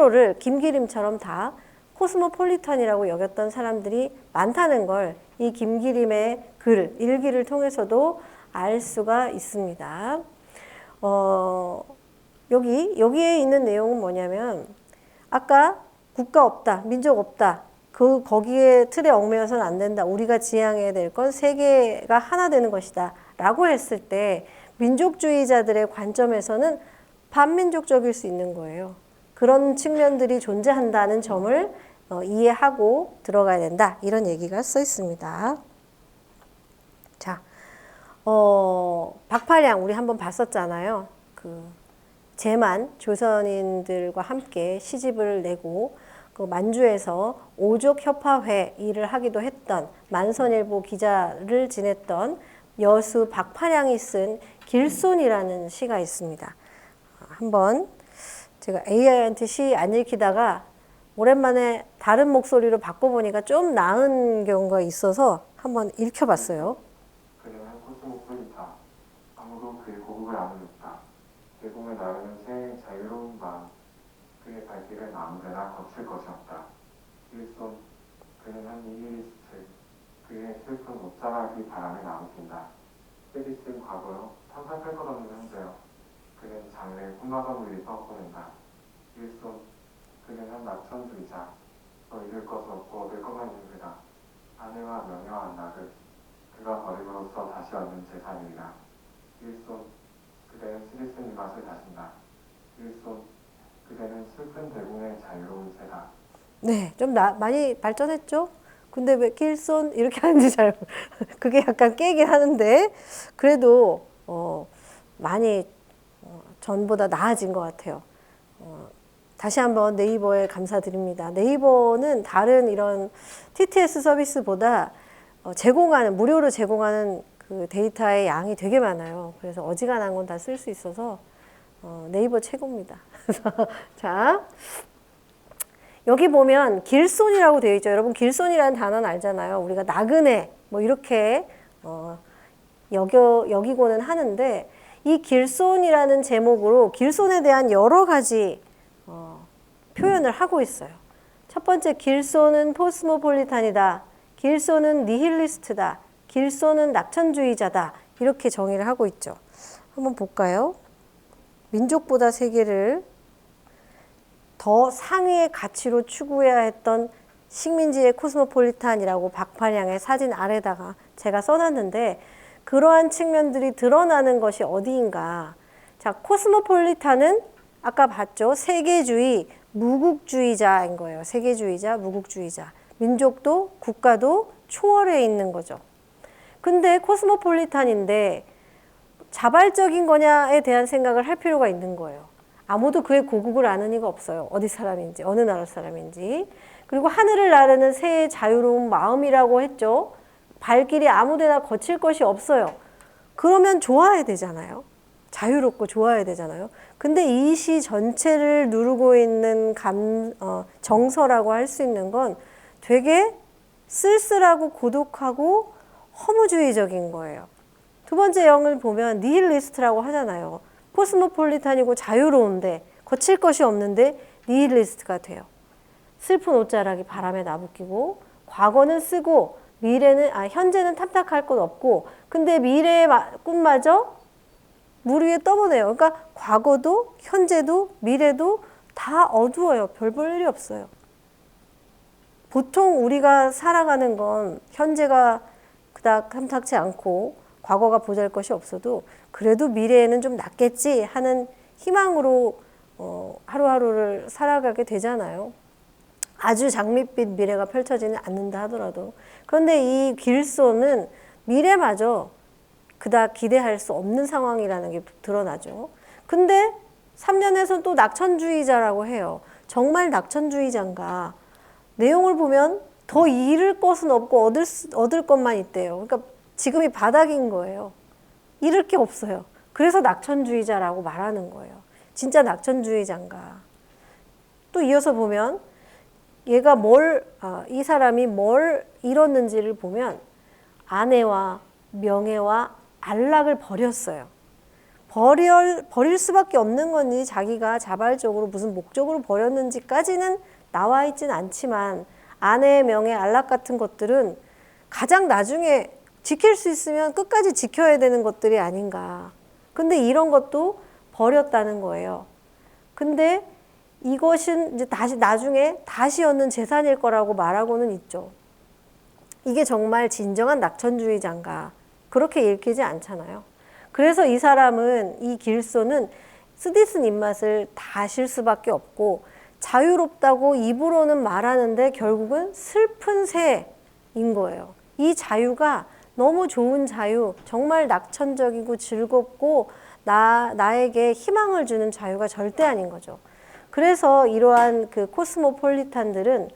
스스로를 김기림처럼 다 코스모폴리탄이라고 여겼던 사람들이 많다는 걸 이 김기림의 글, 일기를 통해서도 알 수가 있습니다. 여기에 있는 내용은 뭐냐면 아까 국가 없다, 민족 없다, 거기에 틀에 얽매여서는 안 된다. 우리가 지향해야 될 건 세계가 하나 되는 것이다. 라고 했을 때 민족주의자들의 관점에서는 반민족적일 수 있는 거예요. 그런 측면들이 존재한다는 점을 이해하고 들어가야 된다. 이런 얘기가 써 있습니다. 자, 박팔량 우리 한번 봤었잖아요. 제만 조선인들과 함께 시집을 내고 그 만주에서 오족협화회 일을 하기도 했던 만선일보 기자를 지냈던 여수 박팔량이 쓴 길손이라는 시가 있습니다. 한번 제가 AI한테 시 안 읽히다가 오랜만에 다른 목소리로 바꿔보니까 좀 나은 경우가 있어서 한번 읽혀봤어요. 그는 코스모폴리타. 아무도 그의 고국을 아무렸다. 대공을 나르는 새의 자유로운 마음. 그의 발길은 아무데나 거칠 것이 없다. 일손. 그는 한 니힐리스트. 그의 슬픈 옷자락이 바람에 나무낀다. 때리 쓴 과거요. 참상할 것 없는 현재요. 그는 장래의 꿈마저 위에 떠보낸다. 일손. 그는 한 낙천주의자. 더 잃을 것 없고 얻을 것만 있는 그다. 아내와 명예와 안락을 그가 버림으로써 다시 얻는 재산이라. 일손. 그대는 쓰리쓴 이 맛을 다신다. 일손. 그대는 슬픈 대공의 자유로운 새다. 네, 좀 많이 발전했죠? 근데 왜 길손 이렇게 하는지 잘 그게 약간 깨긴 하는데 그래도 많이 전보다 나아진 것 같아요. 다시 한번 네이버에 감사드립니다. 네이버는 다른 이런 TTS 서비스보다 무료로 제공하는 그 데이터의 양이 되게 많아요. 그래서 어지간한 건 다 쓸 수 있어서 네이버 최고입니다. 자, 여기 보면 길손이라고 되어 있죠. 여러분 길손이라는 단어는 알잖아요. 우리가 나그네 뭐 이렇게 여기고는 하는데 이 길손이라는 제목으로 길손에 대한 여러 가지 표현을 하고 있어요. 첫 번째, 길손은 포스모폴리탄이다. 길손은 니힐리스트다. 길손은 낙천주의자다. 이렇게 정의를 하고 있죠. 한번 볼까요? 민족보다 세계를 더 상위의 가치로 추구해야 했던 식민지의 코스모폴리탄이라고 박팔량의 사진 아래다가 제가 써놨는데 그러한 측면들이 드러나는 것이 어디인가. 자, 코스모폴리탄은 아까 봤죠. 세계주의, 무국주의자인 거예요. 세계주의자, 무국주의자. 민족도 국가도 초월해 있는 거죠. 근데 코스모폴리탄인데 자발적인 거냐에 대한 생각을 할 필요가 있는 거예요. 아무도 그의 고국을 아는 이가 없어요. 어디 사람인지, 어느 나라 사람인지. 그리고 하늘을 나르는 새의 자유로운 마음이라고 했죠. 발길이 아무데나 거칠 것이 없어요. 그러면 좋아야 되잖아요. 자유롭고 좋아야 되잖아요. 근데 이 시 전체를 누르고 있는 정서라고 할 수 있는 건 되게 쓸쓸하고 고독하고 허무주의적인 거예요. 두 번째 영을 보면 니힐리스트라고 하잖아요. 코스모폴리탄이고 자유로운데 거칠 것이 없는데 니힐리스트가 돼요. 슬픈 옷자락이 바람에 나부끼고 과거는 쓰고 현재는 탐탁할 것 없고 근데 미래의 꿈마저 물 위에 떠보네요. 그러니까 과거도 현재도 미래도 다 어두워요. 별 볼 일이 없어요. 보통 우리가 살아가는 건 현재가 그닥 탐탁치 않고 과거가 보잘것이 없어도 그래도 미래에는 좀 낫겠지 하는 희망으로 하루하루를 살아가게 되잖아요. 아주 장밋빛 미래가 펼쳐지지 않는다 하더라도. 그런데 이 길손은 미래마저 그닥 기대할 수 없는 상황이라는 게 드러나죠. 근데 3년에서는 또 낙천주의자라고 해요. 정말 낙천주의자인가? 내용을 보면 더 잃을 것은 없고 얻을 것만 있대요. 그러니까 지금이 바닥인 거예요. 잃을 게 없어요. 그래서 낙천주의자라고 말하는 거예요. 진짜 낙천주의자인가? 또 이어서 보면 이 사람이 뭘 잃었는지를 보면 아내와 명예와 안락을 버렸어요. 버릴 수밖에 없는 건지 자기가 자발적으로 무슨 목적으로 버렸는지까지는 나와 있진 않지만 아내의 명예, 안락 같은 것들은 가장 나중에 지킬 수 있으면 끝까지 지켜야 되는 것들이 아닌가. 근데 이런 것도 버렸다는 거예요. 근데 이것은 이제 나중에 다시 얻는 재산일 거라고 말하고는 있죠. 이게 정말 진정한 낙천주의자인가? 그렇게 읽히지 않잖아요. 그래서 이 사람은, 이 길손은 쓰디쓴 입맛을 다실 수밖에 없고 자유롭다고 입으로는 말하는데 결국은 슬픈 새인 거예요. 이 자유가 너무 좋은 자유, 정말 낙천적이고 즐겁고 나에게 희망을 주는 자유가 절대 아닌 거죠. 그래서 이러한 그 코스모폴리탄들은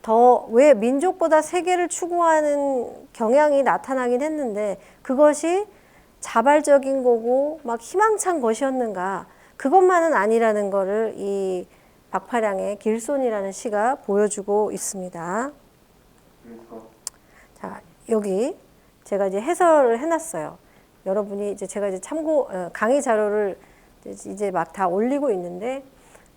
더 왜 민족보다 세계를 추구하는 경향이 나타나긴 했는데 그것이 자발적인 거고 막 희망찬 것이었는가, 그것만은 아니라는 거를 이 박파량의 길손이라는 시가 보여주고 있습니다. 자, 여기 제가 이제 해설을 해놨어요. 여러분이 이제 제가 이제 참고 강의 자료를 이제 막 다 올리고 있는데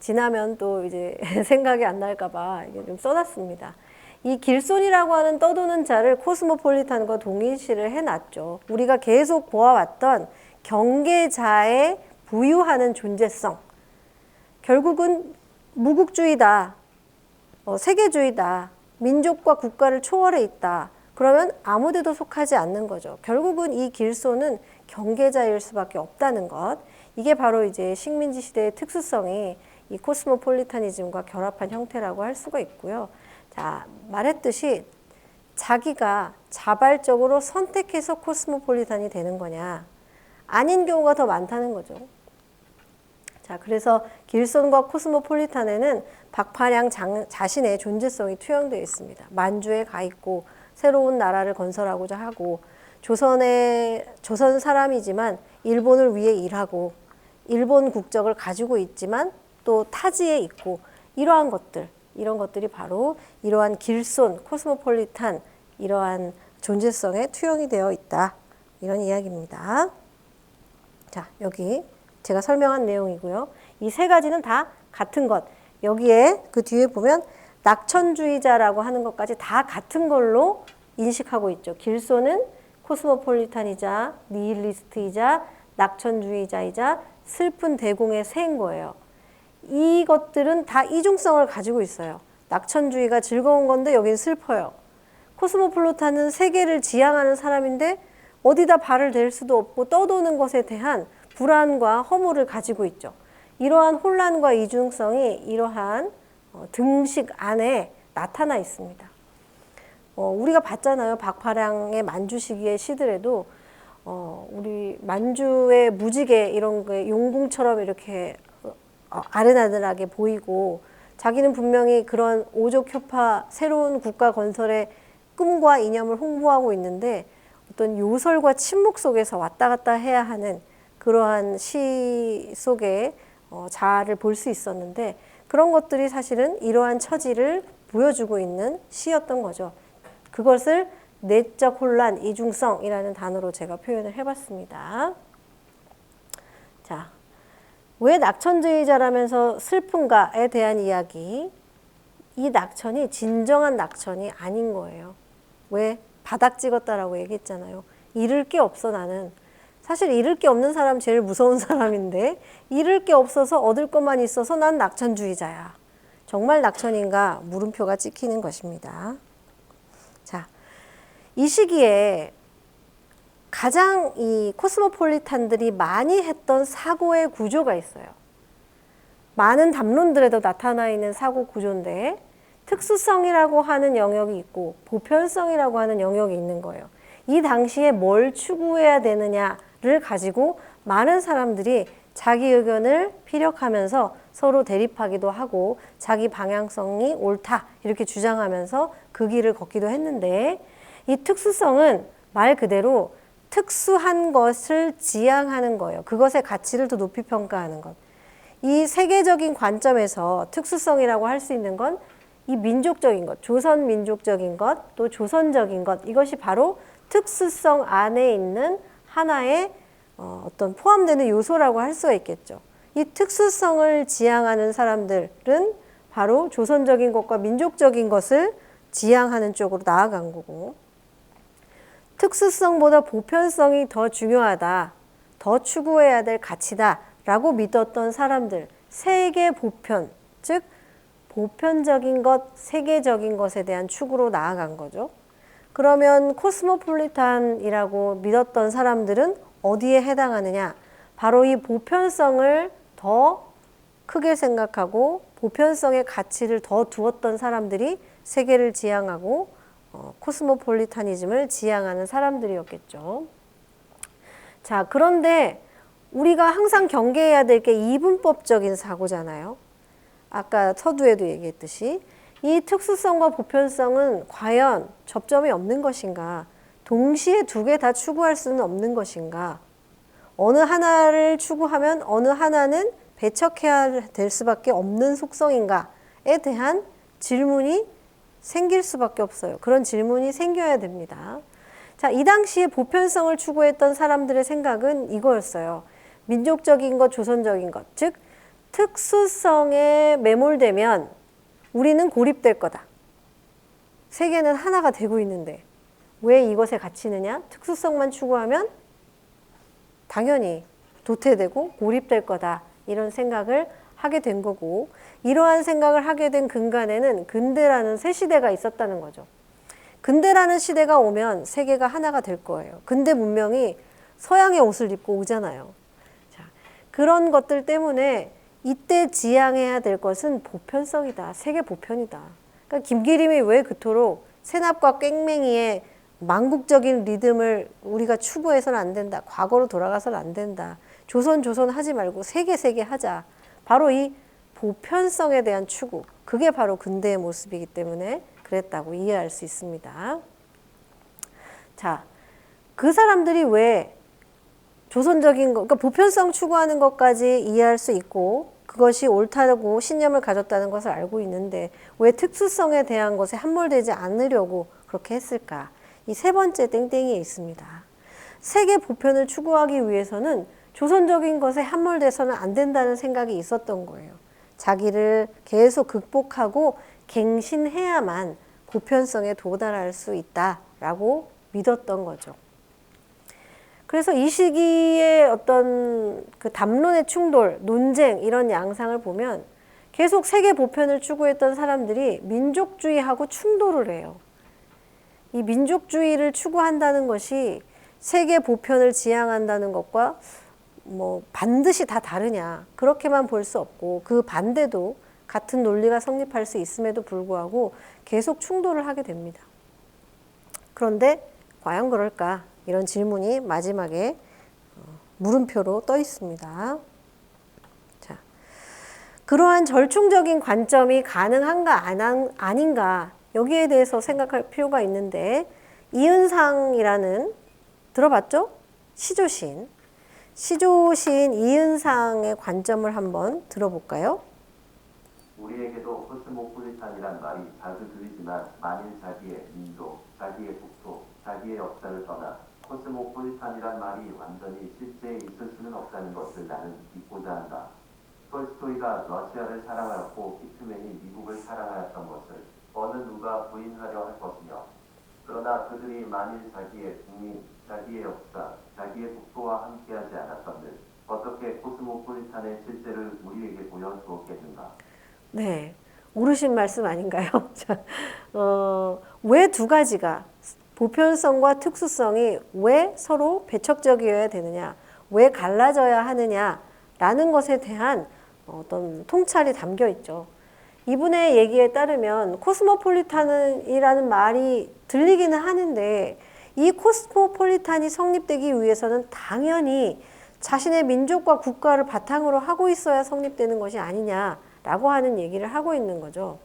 지나면 또 이제 생각이 안 날까봐 이게 좀 써놨습니다. 이 길손이라고 하는 떠도는 자를 코스모폴리탄과 동일시를 해놨죠. 우리가 계속 보아왔던 경계자의 부유하는 존재성. 결국은 무국주의다, 세계주의다, 민족과 국가를 초월해 있다. 그러면 아무데도 속하지 않는 거죠. 결국은 이 길손은 경계자일 수밖에 없다는 것. 이게 바로 이제 식민지 시대의 특수성이 이 코스모폴리타니즘과 결합한 형태라고 할 수가 있고요. 자, 말했듯이 자기가 자발적으로 선택해서 코스모폴리탄이 되는 거냐, 아닌 경우가 더 많다는 거죠. 자, 그래서 길손과 코스모폴리탄에는 박파량 자신의 존재성이 투영되어 있습니다. 만주에 가 있고 새로운 나라를 건설하고자 하고 조선 사람이지만 일본을 위해 일하고 일본 국적을 가지고 있지만 또 타지에 있고 이러한 이런 것들이 바로 이러한 길손, 코스모폴리탄 이러한 존재성에 투영이 되어 있다. 이런 이야기입니다. 자, 여기 제가 설명한 내용이고요. 이 세 가지는 다 같은 것. 여기에 그 뒤에 보면 낙천주의자라고 하는 것까지 다 같은 걸로 인식하고 있죠. 길손은 코스모폴리탄이자 니힐리스트이자 낙천주의자이자 슬픈 대공의 새인 거예요. 이것들은 다 이중성을 가지고 있어요. 낙천주의가 즐거운 건데 여긴 슬퍼요. 코스모폴리탄은 세계를 지향하는 사람인데 어디다 발을 댈 수도 없고 떠도는 것에 대한 불안과 허물을 가지고 있죠. 이러한 혼란과 이중성이 이러한 등식 안에 나타나 있습니다. 우리가 봤잖아요. 박파량의 만주 시기의 시들에도 우리 만주의 무지개 이런 게 용궁처럼 이렇게 아른아른하게 보이고 자기는 분명히 그런 오족 효파 새로운 국가 건설의 꿈과 이념을 홍보하고 있는데 어떤 요설과 침묵 속에서 왔다 갔다 해야 하는 그러한 시 속에 자아를 볼 수 있었는데 그런 것들이 사실은 이러한 처지를 보여주고 있는 시였던 거죠. 그것을 내적 혼란, 이중성이라는 단어로 제가 표현을 해봤습니다. 자, 왜 낙천주의자라면서 슬픈가에 대한 이야기. 이 낙천이 진정한 낙천이 아닌 거예요. 왜? 바닥 찍었다라고 얘기했잖아요. 잃을 게 없어 나는. 사실 잃을 게 없는 사람 제일 무서운 사람인데 잃을 게 없어서 얻을 것만 있어서 난 낙천주의자야. 정말 낙천인가? 물음표가 찍히는 것입니다. 자, 이 시기에 가장 이 코스모폴리탄들이 많이 했던 사고의 구조가 있어요. 많은 담론들에도 나타나 있는 사고 구조인데 특수성이라고 하는 영역이 있고 보편성이라고 하는 영역이 있는 거예요. 이 당시에 뭘 추구해야 되느냐를 가지고 많은 사람들이 자기 의견을 피력하면서 서로 대립하기도 하고 자기 방향성이 옳다 이렇게 주장하면서 그 길을 걷기도 했는데 이 특수성은 말 그대로 특수한 것을 지향하는 거예요. 그것의 가치를 더 높이 평가하는 것. 이 세계적인 관점에서 특수성이라고 할 수 있는 건 이 민족적인 것, 조선 민족적인 것, 또 조선적인 것, 이것이 바로 특수성 안에 있는 하나의 어떤 포함되는 요소라고 할 수가 있겠죠. 이 특수성을 지향하는 사람들은 바로 조선적인 것과 민족적인 것을 지향하는 쪽으로 나아간 거고, 특수성보다 보편성이 더 중요하다, 더 추구해야 될 가치다 라고 믿었던 사람들, 세계 보편, 즉 보편적인 것, 세계적인 것에 대한 추구로 나아간 거죠. 그러면 코스모폴리탄이라고 믿었던 사람들은 어디에 해당하느냐? 바로 이 보편성을 더 크게 생각하고 보편성의 가치를 더 두었던 사람들이 세계를 지향하고 코스모폴리타니즘을 지향하는 사람들이었겠죠. 자, 그런데 우리가 항상 경계해야 될 게 이분법적인 사고잖아요. 아까 서두에도 얘기했듯이 이 특수성과 보편성은 과연 접점이 없는 것인가? 동시에 두 개 다 추구할 수는 없는 것인가? 어느 하나를 추구하면 어느 하나는 배척해야 될 수밖에 없는 속성인가에 대한 질문이 생길 수밖에 없어요. 그런 질문이 생겨야 됩니다. 자, 이 당시에 보편성을 추구했던 사람들의 생각은 이거였어요. 민족적인 것, 조선적인 것, 즉 특수성에 매몰되면 우리는 고립될 거다. 세계는 하나가 되고 있는데 왜 이것에 갇히느냐? 특수성만 추구하면 당연히 도태되고 고립될 거다. 이런 생각을 하게 된 거고, 이러한 생각을 하게 된 근간에는 근대라는 새 시대가 있었다는 거죠. 근대라는 시대가 오면 세계가 하나가 될 거예요. 근대 문명이 서양의 옷을 입고 오잖아요. 자, 그런 것들 때문에 이때 지향해야 될 것은 보편성이다. 세계 보편이다. 그러니까 김기림이 왜 그토록 세납과 꽹맹이의 망국적인 리듬을 우리가 추구해서는 안 된다. 과거로 돌아가서는 안 된다. 조선 하지 말고 세계 하자. 바로 이 보편성에 대한 추구. 그게 바로 근대의 모습이기 때문에 그랬다고 이해할 수 있습니다. 자, 그 사람들이 왜 조선적인 것, 그러니까 보편성 추구하는 것까지 이해할 수 있고 그것이 옳다고 신념을 가졌다는 것을 알고 있는데 왜 특수성에 대한 것에 함몰되지 않으려고 그렇게 했을까? 이 세 번째 땡땡이에 있습니다. 세계 보편을 추구하기 위해서는 조선적인 것에 함몰돼서는 안 된다는 생각이 있었던 거예요. 자기를 계속 극복하고 갱신해야만 보편성에 도달할 수 있다라고 믿었던 거죠. 그래서 이 시기에 어떤 그 담론의 충돌, 논쟁 이런 양상을 보면 계속 세계 보편을 추구했던 사람들이 민족주의하고 충돌을 해요. 이 민족주의를 추구한다는 것이 세계 보편을 지향한다는 것과 뭐 반드시 다 다르냐 그렇게만 볼 수 없고 그 반대도 같은 논리가 성립할 수 있음에도 불구하고 계속 충돌을 하게 됩니다. 그런데 과연 그럴까? 이런 질문이 마지막에 물음표로 떠 있습니다. 자, 그러한 절충적인 관점이 가능한가 아닌가 여기에 대해서 생각할 필요가 있는데 이은상이라는 들어봤죠? 시조시인 이은상의 관점을 한번 들어볼까요? 우리에게도 코스모폴리탄이란 말이 자주 들리지만 만일 자기의 민족, 자기의 국토, 자기의 역사를 떠나 코스모폴리탄이란 말이 완전히 실제에 있을 수는 없다는 것을 나는 믿고자 한다. 톨스토이가 러시아를 사랑하였고 피트맨이 미국을 사랑하였던 것을 어느 누가 부인하려 할 것이며 그러나 그들이 만일 자기의 국민, 자기의 역사, 자기의 국토와 함께하지 않았던들 어떻게 코스모폴리탄의 실제를 우리에게 보여주었겠는가? 네, 오르신 말씀 아닌가요? 왜 두 가지가 보편성과 특수성이 왜 서로 배척적이어야 되느냐, 왜 갈라져야 하느냐라는 것에 대한 어떤 통찰이 담겨 있죠. 이분의 얘기에 따르면 코스모폴리탄이라는 말이 들리기는 하는데 이 코스모폴리탄이 성립되기 위해서는 당연히 자신의 민족과 국가를 바탕으로 하고 있어야 성립되는 것이 아니냐라고 하는 얘기를 하고 있는 거죠.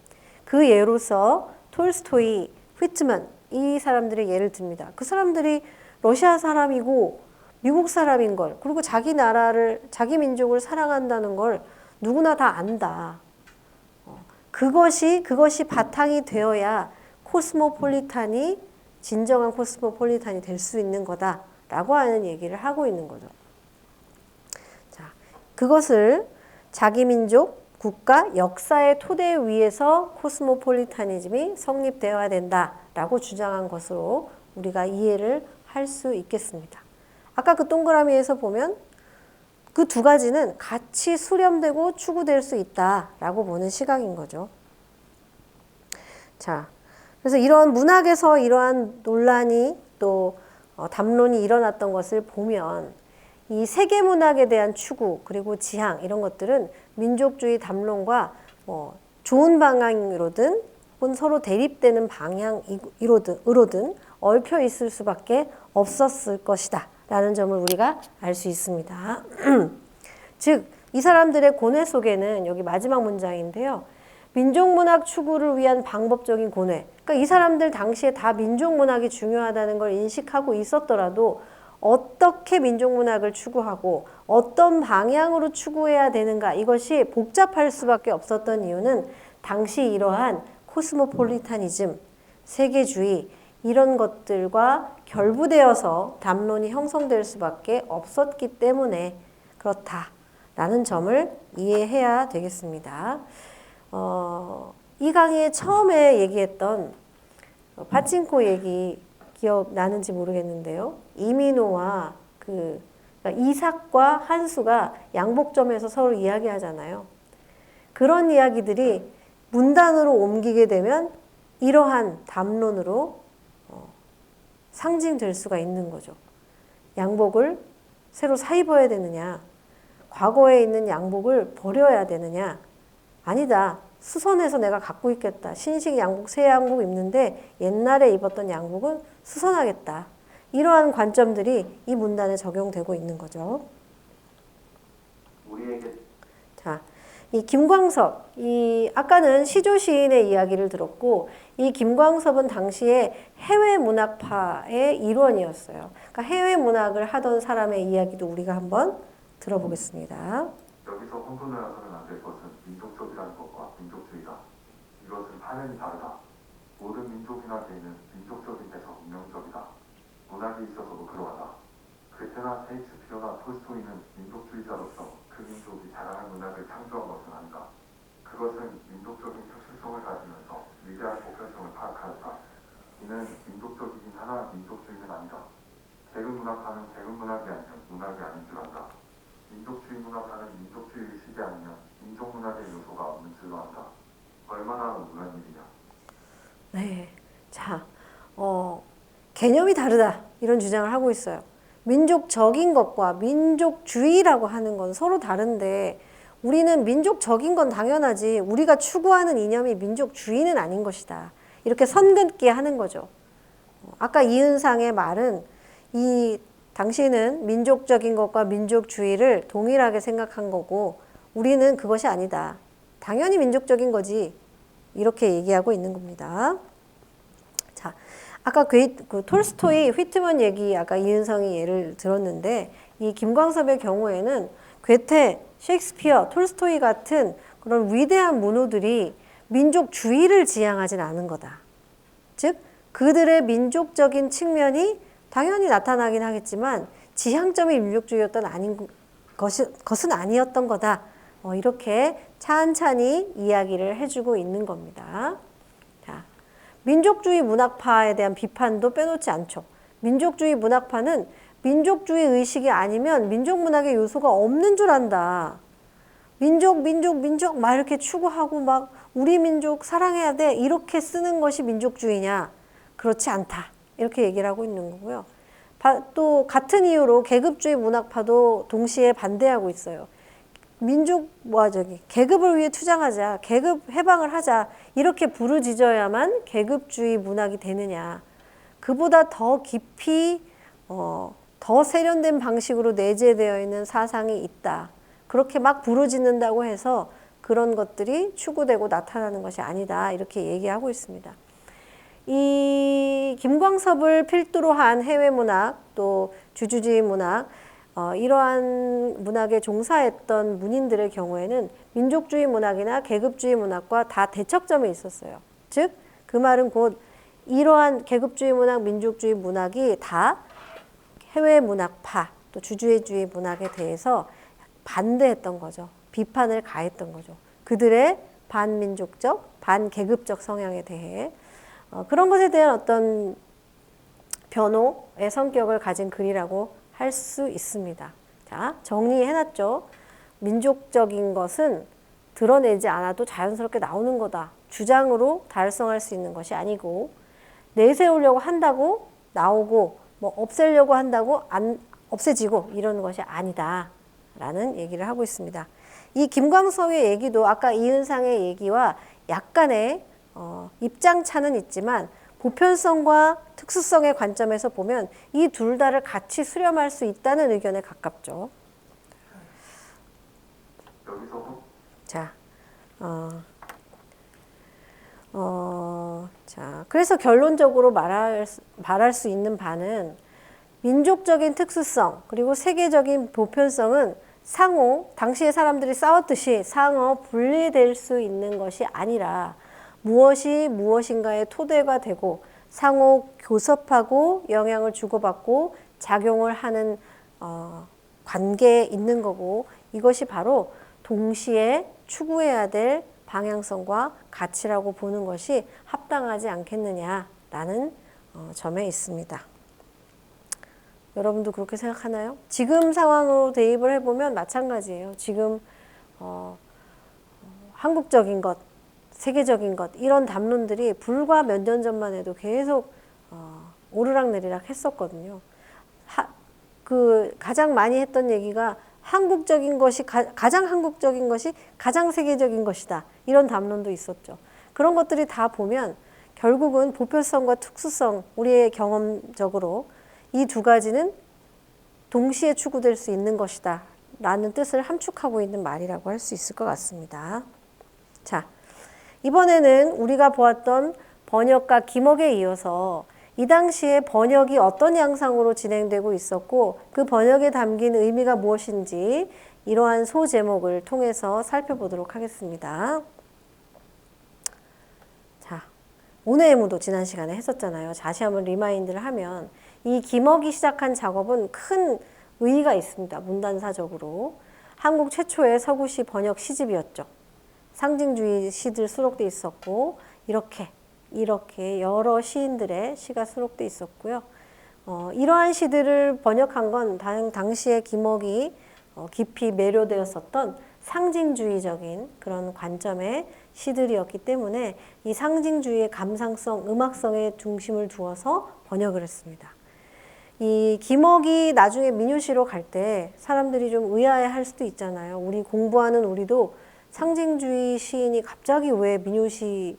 그 예로서 톨스토이, 휘트만 이 사람들의 예를 듭니다. 그 사람들이 러시아 사람이고 미국 사람인 걸, 그리고 자기 나라를, 자기 민족을 사랑한다는 걸 누구나 다 안다. 그것이 바탕이 되어야 진정한 코스모폴리탄이 될 수 있는 거다라고 하는 얘기를 하고 있는 거죠. 그것을 자기 민족, 국가, 역사의 토대 위에서 코스모폴리타니즘이 성립되어야 된다라고 주장한 것으로 우리가 이해를 할 수 있겠습니다. 아까 그 동그라미에서 보면 그 두 가지는 같이 수렴되고 추구될 수 있다라고 보는 시각인 거죠. 자, 그래서 이런 문학에서 이러한 논란이 또 담론이 일어났던 것을 보면 이 세계 문학에 대한 추구 그리고 지향 이런 것들은 민족주의 담론과 좋은 방향으로든 혹은 서로 대립되는 방향으로든 얽혀 있을 수밖에 없었을 것이다 라는 점을 우리가 알 수 있습니다. 즉, 이 사람들의 고뇌 속에는 여기 마지막 문장인데요. 민족문학 추구를 위한 방법적인 고뇌. 그러니까 이 사람들 당시에 다 민족문학이 중요하다는 걸 인식하고 있었더라도 어떻게 민족문학을 추구하고 어떤 방향으로 추구해야 되는가 이것이 복잡할 수밖에 없었던 이유는 당시 이러한 코스모폴리타니즘, 세계주의 이런 것들과 결부되어서 담론이 형성될 수밖에 없었기 때문에 그렇다라는 점을 이해해야 되겠습니다. 이 강의에 처음에 얘기했던 파친코 얘기 기억나는지 모르겠는데요. 이민호와 그러니까 이삭과 한수가 양복점에서 서로 이야기하잖아요. 그런 이야기들이 문단으로 옮기게 되면 이러한 담론으로 상징될 수가 있는 거죠. 양복을 새로 사 입어야 되느냐, 과거에 있는 양복을 버려야 되느냐, 아니다. 수선해서 내가 갖고 있겠다. 신식 양복, 새 양복 입는데 옛날에 입었던 양복은 수선하겠다. 이러한 관점들이 이 문단에 적용되고 있는 거죠. 우리에게 자, 이 김광섭, 아까는 시조 시인의 이야기를 들었고 이 김광섭은 당시에 해외 문학파의 일원이었어요. 그러니까 해외 문학을 하던 사람의 이야기도 우리가 한번 들어보겠습니다. 여기서 혼돈을 하서는 안 될 것은 민족적이라는 것과 민족주의다. 이것은 파면이 다르다. 모든 민족문학에는 민족적인 데서 운명적이다. 문학이 있어서도 그러하다. 괴테나 셰익스피어나 톨스토이는 민족주의자로서 그 민족이 자랑한 문학을 창조한 것은 아니다. 그것은 민족적인 특수성을 가지면서 위대한 보편성을 파악하였다. 이는 민족적이긴 하나 민족주의는 아니다. 계급문학파는 계급문학이 아니면 문학이 아닌 줄 안다. 민족주의 문학파는 민족주의 의식이 아니면 민족문학의 요소가 없는 줄로 안다. 얼마나 억울한 일이냐. 네, 자, 개념이 다르다 이런 주장을 하고 있어요. 민족적인 것과 민족주의라고 하는 건 서로 다른데 우리는 민족적인 건 당연하지 우리가 추구하는 이념이 민족주의는 아닌 것이다. 이렇게 선긋게 하는 거죠. 아까 이은상의 말은 당신은 민족적인 것과 민족주의를 동일하게 생각한 거고 우리는 그것이 아니다. 당연히 민족적인 거지. 이렇게 얘기하고 있는 겁니다. 자, 아까 그 톨스토이, 휘트먼 얘기 아까 이은성이 예를 들었는데 이 김광섭의 경우에는 괴테, 셰익스피어, 톨스토이 같은 그런 위대한 문호들이 민족주의를 지향하진 않은 거다. 즉 그들의 민족적인 측면이 당연히 나타나긴 하겠지만 지향점이 민족주의였던 것은 아니었던 거다. 이렇게 찬찬히 이야기를 해주고 있는 겁니다. 자, 민족주의 문학파에 대한 비판도 빼놓지 않죠. 민족주의 문학파는 민족주의 의식이 아니면 민족문학의 요소가 없는 줄 안다. 민족 막 이렇게 추구하고 막 우리 민족 사랑해야 돼 이렇게 쓰는 것이 민족주의냐? 그렇지 않다. 이렇게 얘기를 하고 있는 거고요. 또 같은 이유로 계급주의 문학파도 동시에 반대하고 있어요. 계급을 위해 투쟁하자, 계급 해방을 하자 이렇게 부르짖어야만 계급주의 문학이 되느냐. 그보다 더 깊이 더 세련된 방식으로 내재되어 있는 사상이 있다. 그렇게 막 부르짖는다고 해서 그런 것들이 추구되고 나타나는 것이 아니다. 이렇게 얘기하고 있습니다. 이 김광섭을 필두로 한 해외 문학, 또 주주주의 문학, 이러한 문학에 종사했던 문인들의 경우에는 민족주의 문학이나 계급주의 문학과 다 대척점이 있었어요. 즉, 그 말은 곧 이러한 계급주의 문학, 민족주의 문학이 다 해외 문학파, 또 주주주의 문학에 대해서 반대했던 거죠. 비판을 가했던 거죠. 그들의 반민족적, 반계급적 성향에 대해 그런 것에 대한 어떤 변호의 성격을 가진 글이라고 할 수 있습니다. 자, 정리해놨죠. 민족적인 것은 드러내지 않아도 자연스럽게 나오는 거다. 주장으로 달성할 수 있는 것이 아니고 내세우려고 한다고 나오고 뭐 없애려고 한다고 안 없애지고 이러는 것이 아니다. 라는 얘기를 하고 있습니다. 이 김광석의 얘기도 아까 이은상의 얘기와 약간의 입장 차는 있지만 보편성과 특수성의 관점에서 보면 이 둘 다를 같이 수렴할 수 있다는 의견에 가깝죠. 여기서 자, 자, 그래서 결론적으로 말할 수 있는 바는 민족적인 특수성 그리고 세계적인 보편성은 상호, 당시의 사람들이 싸웠듯이 상호 분리될 수 있는 것이 아니라 무엇이 무엇인가의 토대가 되고 상호 교섭하고 영향을 주고받고 작용을 하는 관계에 있는 거고 이것이 바로 동시에 추구해야 될 방향성과 가치라고 보는 것이 합당하지 않겠느냐라는 점에 있습니다. 여러분도 그렇게 생각하나요? 지금 상황으로 대입을 해보면 마찬가지예요. 지금 한국적인 것, 세계적인 것 이런 담론들이 불과 몇 년 전만 해도 계속 오르락내리락 했었거든요. 그 가장 많이 했던 얘기가 한국적인 것이 가장 한국적인 것이 가장 세계적인 것이다. 이런 담론도 있었죠. 그런 것들이 다 보면 결국은 보편성과 특수성, 우리의 경험적으로 이 두 가지는 동시에 추구될 수 있는 것이다. 라는 뜻을 함축하고 있는 말이라고 할 수 있을 것 같습니다. 자, 이번에는 우리가 보았던 번역가 김억에 이어서 이 당시에 번역이 어떤 양상으로 진행되고 있었고 그 번역에 담긴 의미가 무엇인지 이러한 소제목을 통해서 살펴보도록 하겠습니다. 자, 오늘의 무도 지난 시간에 했었잖아요. 다시 한번 리마인드를 하면 이 김억이 시작한 작업은 큰 의의가 있습니다. 문단사적으로. 한국 최초의 서구시 번역 시집이었죠. 상징주의 시들 수록돼 있었고 이렇게 여러 시인들의 시가 수록돼 있었고요. 이러한 시들을 번역한 건 당시에 김억이 깊이 매료되었었던 상징주의적인 그런 관점의 시들이었기 때문에 이 상징주의의 감상성, 음악성에 중심을 두어서 번역을 했습니다. 이 김억이 나중에 민요시로 갈 때 사람들이 좀 의아해할 수도 있잖아요. 우리 공부하는 우리도 상징주의 시인이 갑자기 왜 민요시를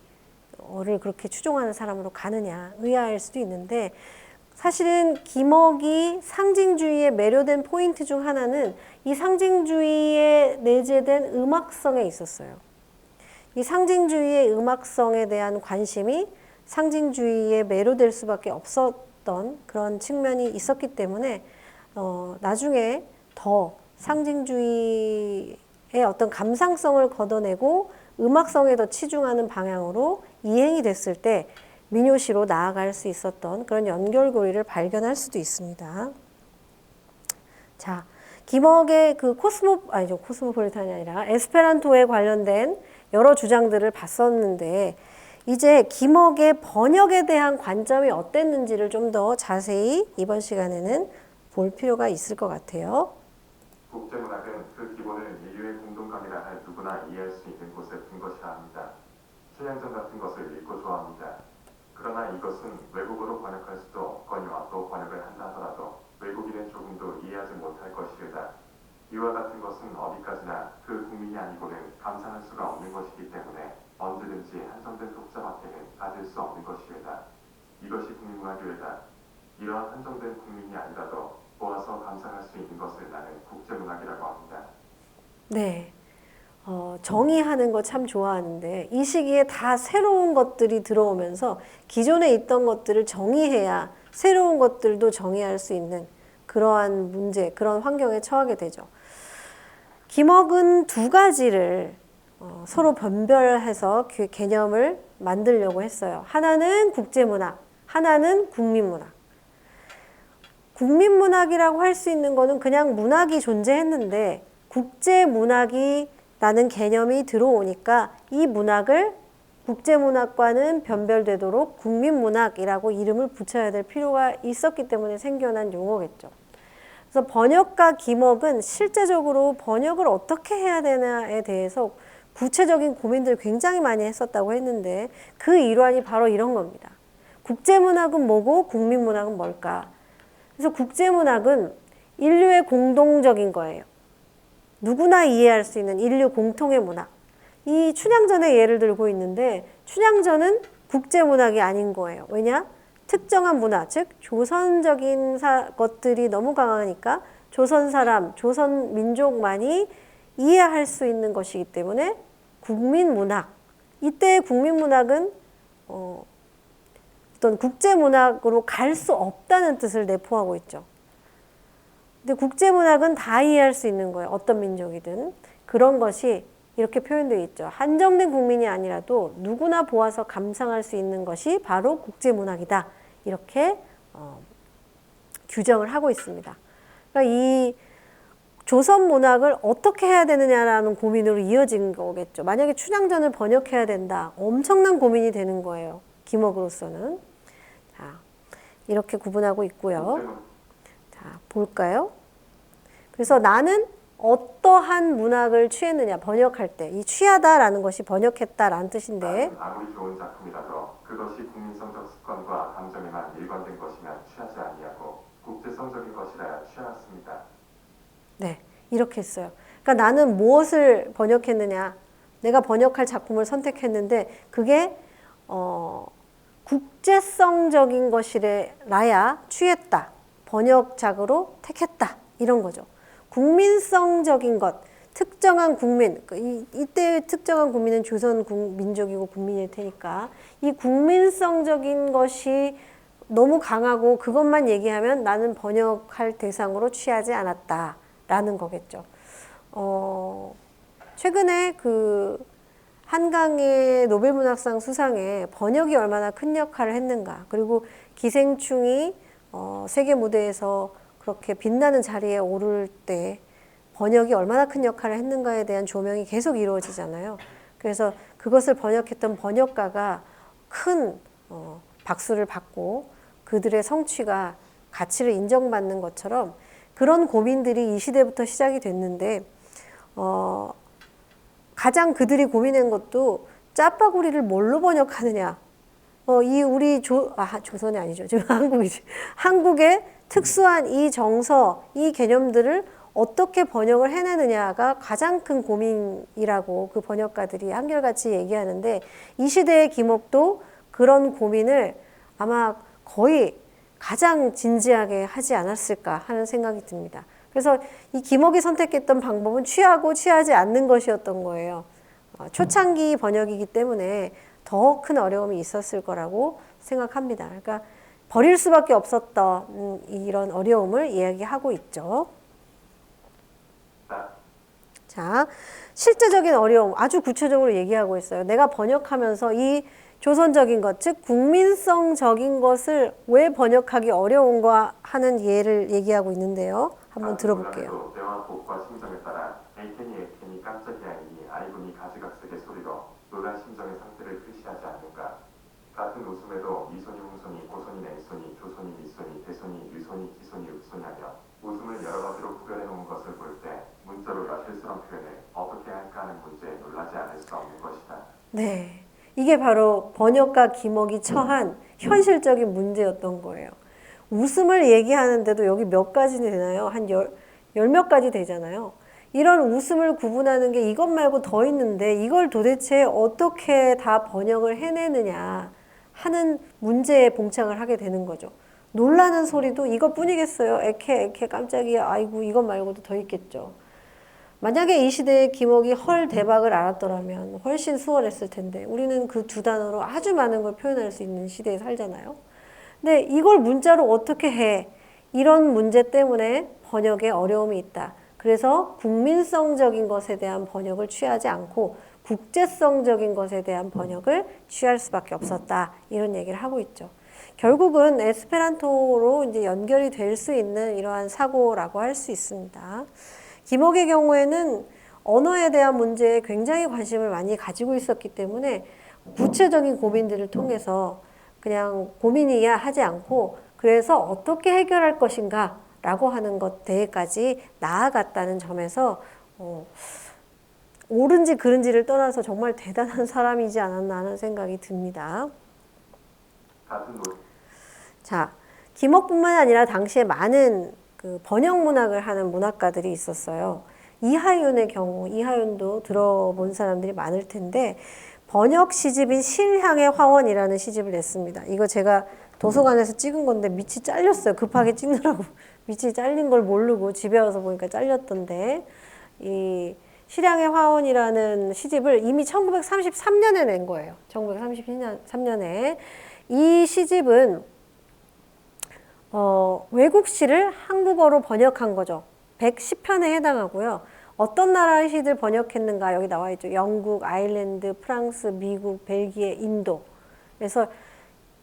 그렇게 추종하는 사람으로 가느냐 의아할 수도 있는데 사실은 김억이 상징주의에 매료된 포인트 중 하나는 이 상징주의에 내재된 음악성에 있었어요. 이 상징주의의 음악성에 대한 관심이 상징주의에 매료될 수밖에 없었던 그런 측면이 있었기 때문에 나중에 더 상징주의의 어떤 감상성을 걷어내고 음악성에 더 치중하는 방향으로 이행이 됐을 때 민요시로 나아갈 수 있었던 그런 연결고리를 발견할 수도 있습니다. 자, 김억의 그 코스모폴리탄이 아니라 에스페란토에 관련된 여러 주장들을 봤었는데 이제 김억의 번역에 대한 관점이 어땠는지를 좀 더 자세히 이번 시간에는 볼 필요가 있을 것 같아요. 국제문학은 그 기본을 인류의 공동감이라 할 누구나 이해할 수 있는 곳에 둔 것이라 합니다. 신앙전 같은 것을 읽고 좋아합니다. 그러나 이것은 외국어로 번역할 수도 없거니와 또 번역을 한다 하더라도 외국인은 조금도 이해하지 못할 것이다. 이와 같은 것은 어디까지나 그 국민이 아니고는 감상할 수가 없는 것이기 때문에 언제든지 한정된 독자밖에는 가질 수 없는 것이다. 이것이 국민문학이다. 이러한 한정된 국민이 아니라도 보아서 감상할 수 있는 것을 나는 국제문학이라고 합니다. 네. 정의하는 거 참 좋아하는데 이 시기에 다 새로운 것들이 들어오면서 기존에 있던 것들을 정의해야 새로운 것들도 정의할 수 있는 그러한 문제, 그런 환경에 처하게 되죠. 김억은 두 가지를 서로 변별해서 개념을 만들려고 했어요. 하나는 국제문학, 하나는 국민문학. 국민문학이라고 할 수 있는 거는 그냥 문학이 존재했는데 국제문학이라는 개념이 들어오니까 이 문학을 국제문학과는 변별되도록 국민문학이라고 이름을 붙여야 될 필요가 있었기 때문에 생겨난 용어겠죠. 그래서 번역가 김억은 실제적으로 번역을 어떻게 해야 되나에 대해서 구체적인 고민들을 굉장히 많이 했었다고 했는데 그 일환이 바로 이런 겁니다. 국제문학은 뭐고 국민문학은 뭘까? 그래서 국제문학은 인류의 공동적인 거예요. 누구나 이해할 수 있는 인류 공통의 문학. 이 춘향전의 예를 들고 있는데 춘향전은 국제문학이 아닌 거예요. 왜냐? 특정한 문화, 즉 조선적인 것들이 너무 강하니까 조선 사람, 조선 민족만이 이해할 수 있는 것이기 때문에 국민문학. 이때의 국민문학은 어떤 국제문학으로 갈 수 없다는 뜻을 내포하고 있죠. 근데 국제문학은 다 이해할 수 있는 거예요. 어떤 민족이든. 그런 것이 이렇게 표현되어 있죠. 한정된 국민이 아니라도 누구나 보아서 감상할 수 있는 것이 바로 국제문학이다. 이렇게 규정을 하고 있습니다. 그러니까 이 조선 문학을 어떻게 해야 되느냐라는 고민으로 이어진 거겠죠. 만약에 춘향전을 번역해야 된다. 엄청난 고민이 되는 거예요. 김억으로서는. 자, 이렇게 구분하고 있고요. 자, 볼까요? 그래서 나는 어떠한 문학을 취했느냐, 번역할 때. 이 취하다라는 것이 번역했다라는 뜻인데. 아무리 좋은 작품이라도 그것이 국민성적 습관과 감정에만 일관된 것이면 취하지 아니하고 국제성적인 것이라야 취하였습니다. 네, 이렇게 했어요. 그러니까 나는 무엇을 번역했느냐. 내가 번역할 작품을 선택했는데 그게 국제성적인 것이라야 취했다. 번역작으로 택했다. 이런 거죠. 국민성적인 것, 특정한 국민, 이때의 특정한 국민은 조선 민족이고 국민일 테니까 이 국민성적인 것이 너무 강하고 그것만 얘기하면 나는 번역할 대상으로 취하지 않았다라는 거겠죠. 최근에 그 한강의 노벨문학상 수상에 번역이 얼마나 큰 역할을 했는가, 그리고 기생충이 세계 무대에서 그렇게 빛나는 자리에 오를 때 번역이 얼마나 큰 역할을 했는가에 대한 조명이 계속 이루어지잖아요. 그래서 그것을 번역했던 번역가가 큰 박수를 받고 그들의 성취가 가치를 인정받는 것처럼 그런 고민들이 이 시대부터 시작이 됐는데 가장 그들이 고민한 것도 짜파구리를 뭘로 번역하느냐. 조선이 아니죠. 지금 한국이지. 한국의 특수한 이 정서, 이 개념들을 어떻게 번역을 해내느냐가 가장 큰 고민이라고 그 번역가들이 한결같이 얘기하는데 이 시대의 김억도 그런 고민을 아마 거의 가장 진지하게 하지 않았을까 하는 생각이 듭니다. 그래서 이 김억이 선택했던 방법은 취하고 취하지 않는 것이었던 거예요. 초창기 번역이기 때문에 더 큰 어려움이 있었을 거라고 생각합니다. 그러니까 버릴 수밖에 없었던 이런 어려움을 이야기하고 있죠. 자, 실제적인 어려움 아주 구체적으로 얘기하고 있어요. 내가 번역하면서 이 조선적인 것, 즉 국민성적인 것을 왜 번역하기 어려운가 하는 예를 얘기하고 있는데요. 한번 들어볼게요. 때와 복과 심정에 따라 에이케니 깜짝이야이니 아이분이 가지각색의 소리로 놀란 심정의 상태를 표시하지 않는가. 같은 웃음에도 미소니 홍소니 고소니 냉소니 조소니 미소니 대소니 유소니 기소니 읍소니 하며 웃음을 여러 가지로 구별해 놓은 것을 볼 때 문자로가 실수한 표현을 어떻게 할까 하는 문제에 놀라지 않을 수 없는 것이다. 네, 이게 바로 번역가 김억이 처한 현실적인 문제였던 거예요. 웃음을 얘기하는데도 여기 몇 가지 되나요? 한 열 몇 가지 되잖아요. 이런 웃음을 구분하는 게 이것 말고 더 있는데 이걸 도대체 어떻게 다 번역을 해내느냐 하는 문제에 봉착을 하게 되는 거죠. 놀라는 소리도 이것뿐이겠어요. 에케 깜짝이야. 아이고 이것 말고도 더 있겠죠. 만약에 이 시대에 김억이 헐 대박을 알았더라면 훨씬 수월했을 텐데 우리는 그 두 단어로 아주 많은 걸 표현할 수 있는 시대에 살잖아요. 근데 이걸 문자로 어떻게 해? 이런 문제 때문에 번역에 어려움이 있다. 그래서 국민성적인 것에 대한 번역을 취하지 않고 국제성적인 것에 대한 번역을 취할 수밖에 없었다. 이런 얘기를 하고 있죠. 결국은 에스페란토로 이제 연결이 될 수 있는 이러한 사고라고 할 수 있습니다. 김옥의 경우에는 언어에 대한 문제에 굉장히 관심을 많이 가지고 있었기 때문에 구체적인 고민들을 통해서 그냥 고민이야 하지 않고 그래서 어떻게 해결할 것인가 라고 하는 것 대해까지 나아갔다는 점에서 옳은지 그른지를 떠나서 정말 대단한 사람이지 않았나 하는 생각이 듭니다. 같은 노래. 자, 김옥뿐만 아니라 당시에 많은 그 번역 문학을 하는 문학가들이 있었어요. 이하윤의 경우, 이하윤도 들어본 사람들이 많을 텐데 번역 시집인 실향의 화원이라는 시집을 냈습니다. 이거 제가 도서관에서 찍은 건데 밑이 잘렸어요. 급하게 찍느라고 밑이 잘린 걸 모르고 집에 와서 보니까 잘렸던데 이 실향의 화원이라는 시집을 이미 1933년에 낸 거예요. 1933년에 이 시집은 외국 시를 한국어로 번역한 거죠. 110편에 해당하고요. 어떤 나라의 시들 번역했는가 여기 나와 있죠. 영국, 아일랜드, 프랑스, 미국, 벨기에, 인도. 그래서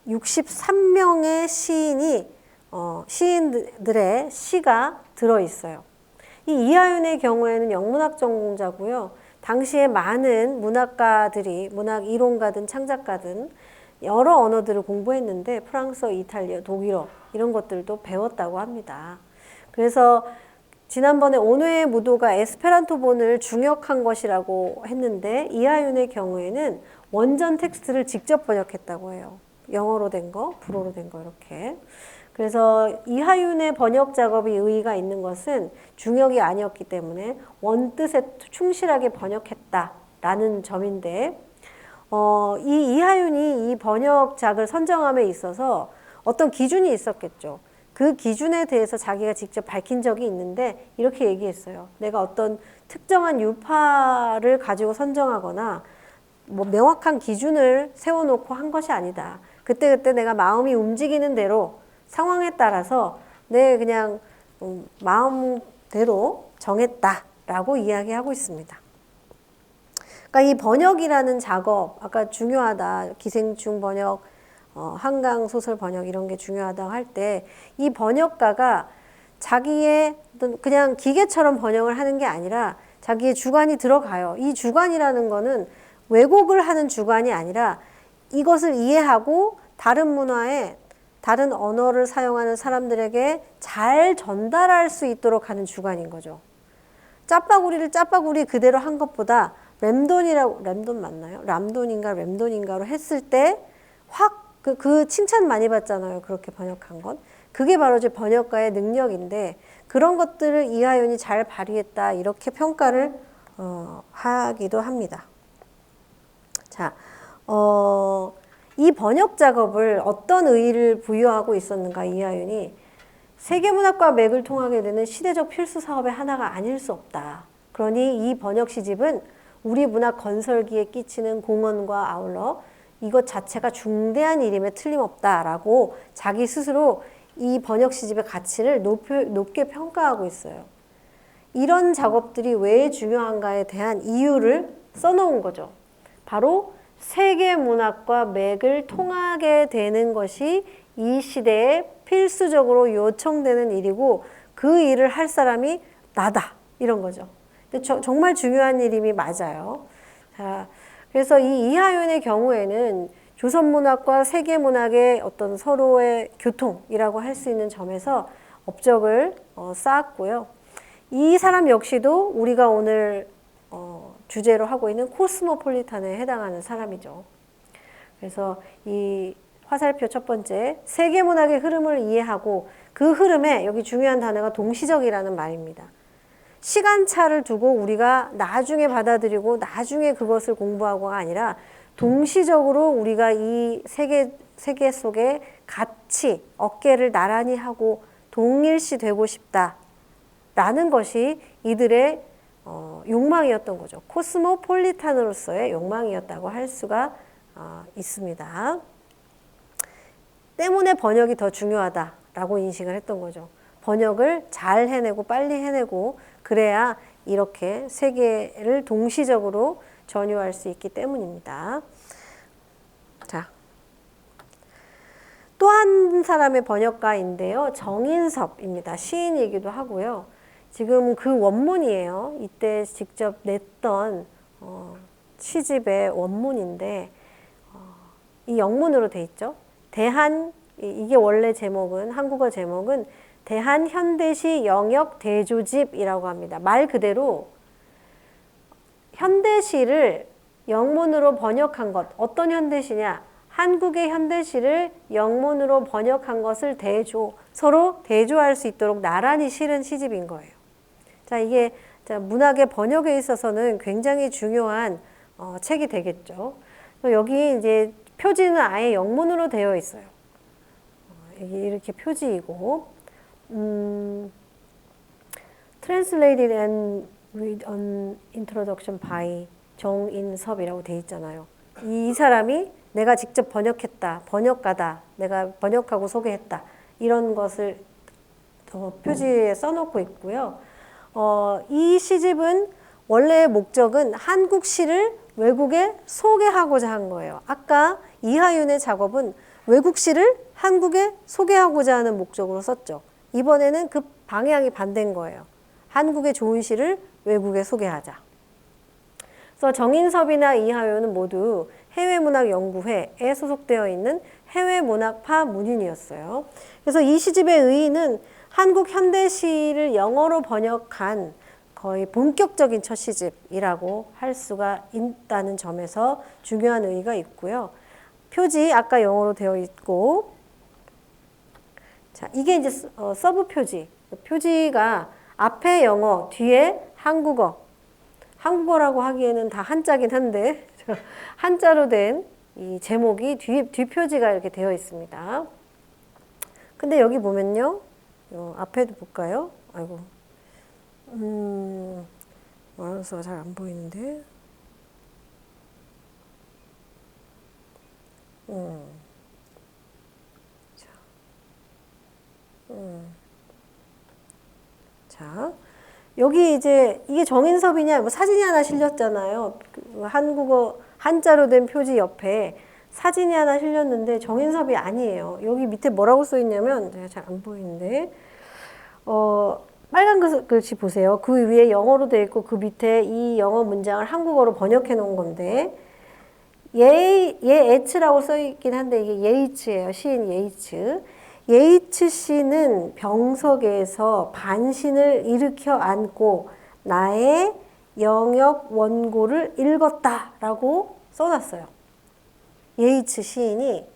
63명의 시인들의 시가 들어있어요. 이 이하윤의 경우에는 영문학 전공자고요. 당시에 많은 문학가들이 문학 이론가든 창작가든 여러 언어들을 공부했는데 프랑스어, 이탈리아, 독일어 이런 것들도 배웠다고 합니다. 그래서 지난번에 온회의 무도가 에스페란토본을 중역한 것이라고 했는데 이하윤의 경우에는 원전 텍스트를 직접 번역했다고 해요. 영어로 된 거, 불어로 된 거 이렇게. 그래서 이하윤의 번역 작업이 의의가 있는 것은 중역이 아니었기 때문에 원뜻에 충실하게 번역했다라는 점인데 이 이하윤이 이 번역작을 선정함에 있어서 어떤 기준이 있었겠죠. 그 기준에 대해서 자기가 직접 밝힌 적이 있는데 이렇게 얘기했어요. 내가 어떤 특정한 유파를 가지고 선정하거나 뭐 명확한 기준을 세워놓고 한 것이 아니다. 그때그때 내가 마음이 움직이는 대로 상황에 따라서 내 그냥 마음대로 정했다라고 이야기하고 있습니다. 그러니까 이 번역이라는 작업, 아까 중요하다. 기생충 번역, 한강 소설 번역 이런 게 중요하다고 할 때 이 번역가가 자기의 그냥 기계처럼 번역을 하는 게 아니라 자기의 주관이 들어가요. 이 주관이라는 거는 왜곡을 하는 주관이 아니라 이것을 이해하고 다른 문화에 다른 언어를 사용하는 사람들에게 잘 전달할 수 있도록 하는 주관인 거죠. 짜파구리를 짜파구리 그대로 한 것보다 램돈 맞나요? 람돈인가로 했을 때 확 그 칭찬 많이 받잖아요. 그렇게 번역한 건. 그게 바로 이제 번역가의 능력인데 그런 것들을 이하윤이 잘 발휘했다 이렇게 평가를 하기도 합니다. 자, 이 번역 작업을 어떤 의의를 부여하고 있었는가 이하윤이 세계문학과 맥을 통하게 되는 시대적 필수 사업의 하나가 아닐 수 없다. 그러니 이 번역 시집은 우리 문학 건설기에 끼치는 공헌과 아울러 이것 자체가 중대한 일임에 틀림없다라고 자기 스스로 이 번역 시집의 가치를 높게 평가하고 있어요. 이런 작업들이 왜 중요한가에 대한 이유를 써놓은 거죠. 바로 세계문학과 맥을 통하게 되는 것이 이 시대에 필수적으로 요청되는 일이고 그 일을 할 사람이 나다 이런 거죠. 근데 정말 중요한 일임이 맞아요. 자, 그래서 이 이하윤의 경우에는 조선문학과 세계문학의 어떤 서로의 교통이라고 할 수 있는 점에서 업적을 쌓았고요. 이 사람 역시도 우리가 오늘 주제로 하고 있는 코스모폴리탄에 해당하는 사람이죠. 그래서 이 화살표 첫 번째, 세계문학의 흐름을 이해하고 그 흐름에 여기 중요한 단어가 동시적이라는 말입니다. 시간차를 두고 우리가 나중에 받아들이고 나중에 그것을 공부하고가 아니라 동시적으로 우리가 이 세계 속에 같이 어깨를 나란히 하고 동일시 되고 싶다라는 것이 이들의 욕망이었던 거죠. 코스모폴리탄으로서의 욕망이었다고 할 수가 있습니다. 때문에 번역이 더 중요하다라고 인식을 했던 거죠. 번역을 잘 해내고 빨리 해내고 그래야 이렇게 세계를 동시적으로 전유할 수 있기 때문입니다. 자, 또 한 사람의 번역가인데요. 정인섭입니다. 시인이기도 하고요. 지금 그 원문이에요. 이때 직접 냈던 시집의 원문인데 이 영문으로 돼 있죠. 이게 원래 제목은 한국어 제목은 대한현대시 영역 대조집이라고 합니다. 말 그대로 현대시를 영문으로 번역한 것. 어떤 현대시냐? 한국의 현대시를 영문으로 번역한 것을 서로 대조할 수 있도록 나란히 실은 시집인 거예요. 자, 이게 문학의 번역에 있어서는 굉장히 중요한 책이 되겠죠. 여기 이제 표지는 아예 영문으로 되어 있어요. 이렇게 표지이고, Translated and with an introduction by 정인섭이라고 돼 있잖아요. 이 사람이 내가 직접 번역했다, 번역가다, 내가 번역하고 소개했다 이런 것을 표지에 써놓고 있고요. 이 시집은 원래의 목적은 한국 시를 외국에 소개하고자 한 거예요. 아까 이하윤의 작업은 외국 시를 한국에 소개하고자 하는 목적으로 썼죠. 이번에는 그 방향이 반대인 거예요. 한국의 좋은 시를 외국에 소개하자. 그래서 정인섭이나 이하윤은 모두 해외문학연구회에 소속되어 있는 해외문학파 문인이었어요. 그래서 이 시집의 의의는 한국 현대시를 영어로 번역한 거의 본격적인 첫 시집이라고 할 수가 있다는 점에서 중요한 의의가 있고요. 표지 아까 영어로 되어 있고, 자, 이게 이제 서브 표지. 표지가 앞에 영어, 뒤에 한국어라고 하기에는 다 한자긴 한데 한자로 된 이 제목이 뒷표지가 이렇게 되어 있습니다. 근데 여기 보면요, 앞에도 볼까요? 아이고, 말아서 잘 안 보이는데. 자, 여기 이제 이게 정인섭이냐, 뭐 사진이 하나 실렸잖아요. 한국어 한자로 된 표지 옆에 사진이 하나 실렸는데 정인섭이 아니에요. 여기 밑에 뭐라고 써 있냐면 제가 잘 안 보이는데, 빨간 글씨 보세요. 그 위에 영어로 되어 있고 그 밑에 이 영어 문장을 한국어로 번역해 놓은 건데, 예에츠라고 써 있긴 한데 이게 예이츠예요. 시인 예이츠. 예이츠 씨는 병석에서 반신을 일으켜 안고 나의 영역 원고를 읽었다라고 써놨어요. 예이츠 시인이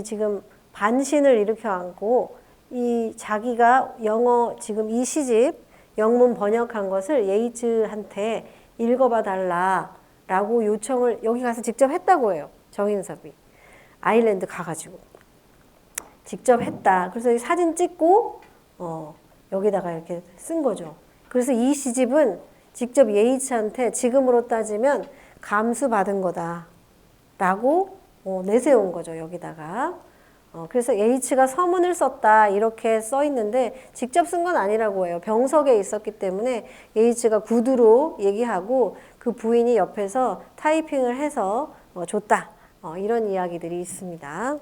지금 반신을 일으켜 안고 이 자기가 영어 지금 이 시집 영문 번역한 것을 예이츠한테 읽어봐 달라라고 요청을 여기 가서 직접 했다고 해요. 정인섭이 아일랜드 가가지고 직접 했다. 그래서 이 사진 찍고 여기다가 이렇게 쓴 거죠. 그래서 이 시집은 직접 예이츠한테 지금으로 따지면 감수받은 거다라고 내세운 거죠. 여기다가. 그래서 예이츠가 서문을 썼다 이렇게 써 있는데 직접 쓴 건 아니라고 해요. 병석에 있었기 때문에 예이츠가 구두로 얘기하고 그 부인이 옆에서 타이핑을 해서 줬다. 이런 이야기들이 있습니다.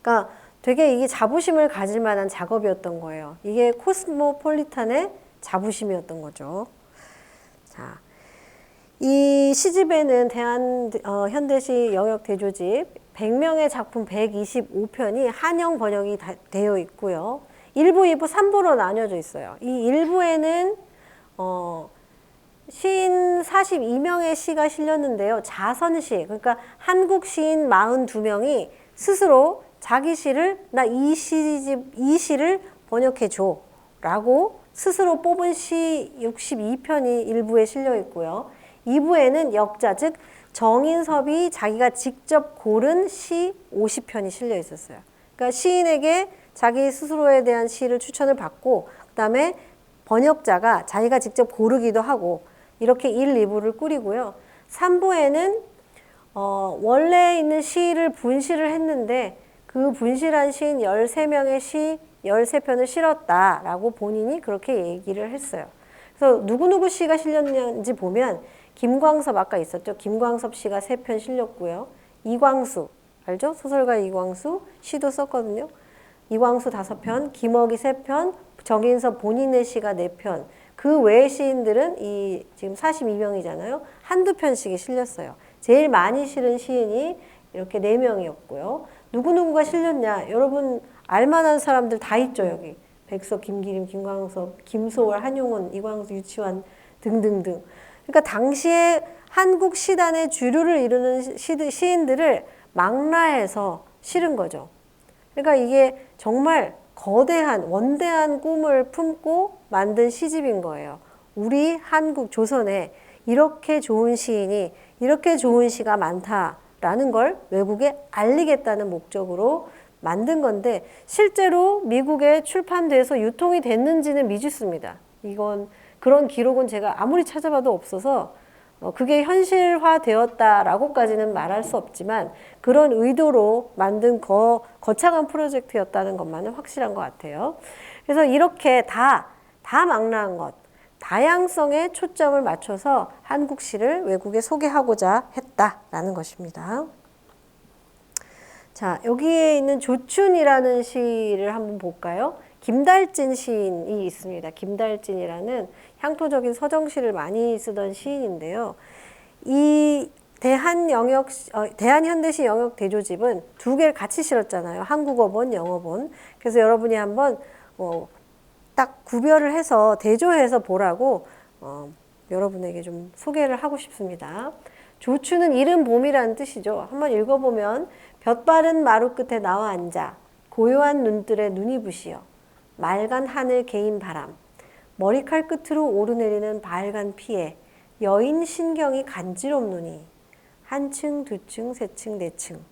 그러니까 되게 이게 자부심을 가질 만한 작업이었던 거예요. 이게 코스모폴리탄의 자부심이었던 거죠. 자, 이 시집에는 현대시 영역 대조집 100명의 작품 125편이 한영 번역이 되어 있고요. 1부, 2부, 3부로 나뉘어져 있어요. 이 1부에는 시인 42명의 시가 실렸는데요. 자선시, 그러니까 한국 시인 42명이 스스로 자기 시를 나 이 시를 번역해 줘 라고 스스로 뽑은 시 62편이 1부에 실려 있고요. 2부에는 역자, 즉 정인섭이 자기가 직접 고른 시 50편이 실려 있었어요. 그러니까 시인에게 자기 스스로에 대한 시를 추천을 받고 그다음에 번역자가 자기가 직접 고르기도 하고 이렇게 1, 2부를 꾸리고요. 3부에는 원래 있는 시를 분시를 했는데 그 분실한 시인 13명의 시 13편을 실었다라고 본인이 그렇게 얘기를 했어요. 그래서 누구누구 시가 실렸는지 보면 김광섭 아까 있었죠. 김광섭 씨가 3편 실렸고요. 이광수 알죠? 소설가 이광수 시도 썼거든요. 이광수 5편, 김억이 3편, 정인섭 본인의 시가 4편, 그 외의 시인들은 이 지금 42명이잖아요. 한두 편씩이 실렸어요. 제일 많이 실은 시인이 이렇게 4명이었고요. 누구누구가 실렸냐? 여러분 알만한 사람들 다 있죠, 여기. 백석, 김기림, 김광섭, 김소월, 한용운, 이광수, 유치환 등등등. 그러니까 당시에 한국 시단의 주류를 이루는 시인들을 망라해서 실은 거죠. 그러니까 이게 정말 거대한 원대한 꿈을 품고 만든 시집인 거예요. 우리 한국 조선에 이렇게 좋은 시인이, 이렇게 좋은 시가 많다라는 걸 외국에 알리겠다는 목적으로 만든 건데, 실제로 미국에 출판돼서 유통이 됐는지는 미지수입니다. 이건 그런 기록은 제가 아무리 찾아봐도 없어서 그게 현실화되었다라고까지는 말할 수 없지만, 그런 의도로 만든 거창한 프로젝트였다는 것만은 확실한 것 같아요. 그래서 이렇게 다 망라한 것, 다양성에 초점을 맞춰서 한국 시를 외국에 소개하고자 했다라는 것입니다. 자, 여기에 있는 조춘이라는 시를 한번 볼까요? 김달진 시인이 있습니다. 김달진이라는 향토적인 서정시를 많이 쓰던 시인인데요. 이 대한현대시 영역 대조집은 2개를 같이 실었잖아요. 한국어본, 영어본. 그래서 여러분이 한번 딱 구별을 해서 대조해서 보라고 여러분에게 좀 소개를 하고 싶습니다. 조추는 이른 봄이라는 뜻이죠. 한번 읽어보면 볕바른 마루 끝에 나와 앉아 고요한 눈뜰에 눈이 부시어 맑은 하늘 개인 바람 머리칼 끝으로 오르내리는 발간 피에 여인 신경이 간지럽노니 한층 두층 세층 네층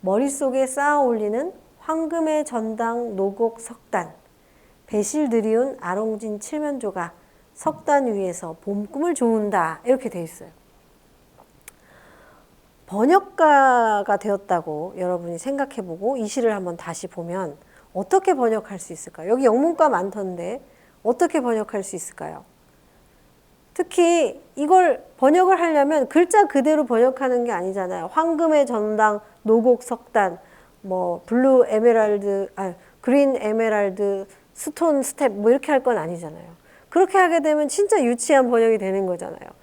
머릿속에 쌓아 올리는 황금의 전당 노곡 석단 배실 들이운 아롱진 칠면조가 석단 위에서 봄꿈을 좋은다 이렇게 돼 있어요. 번역가가 되었다고 여러분이 생각해보고 이 시를 한번 다시 보면 어떻게 번역할 수 있을까요? 여기 영문가 많던데 어떻게 번역할 수 있을까요? 특히 이걸 번역을 하려면 글자 그대로 번역하는 게 아니잖아요. 황금의 전당, 노곡 석단, 뭐 블루 에메랄드, 그린 에메랄드, 스톤 스텝 뭐 이렇게 할 건 아니잖아요. 그렇게 하게 되면 진짜 유치한 번역이 되는 거잖아요.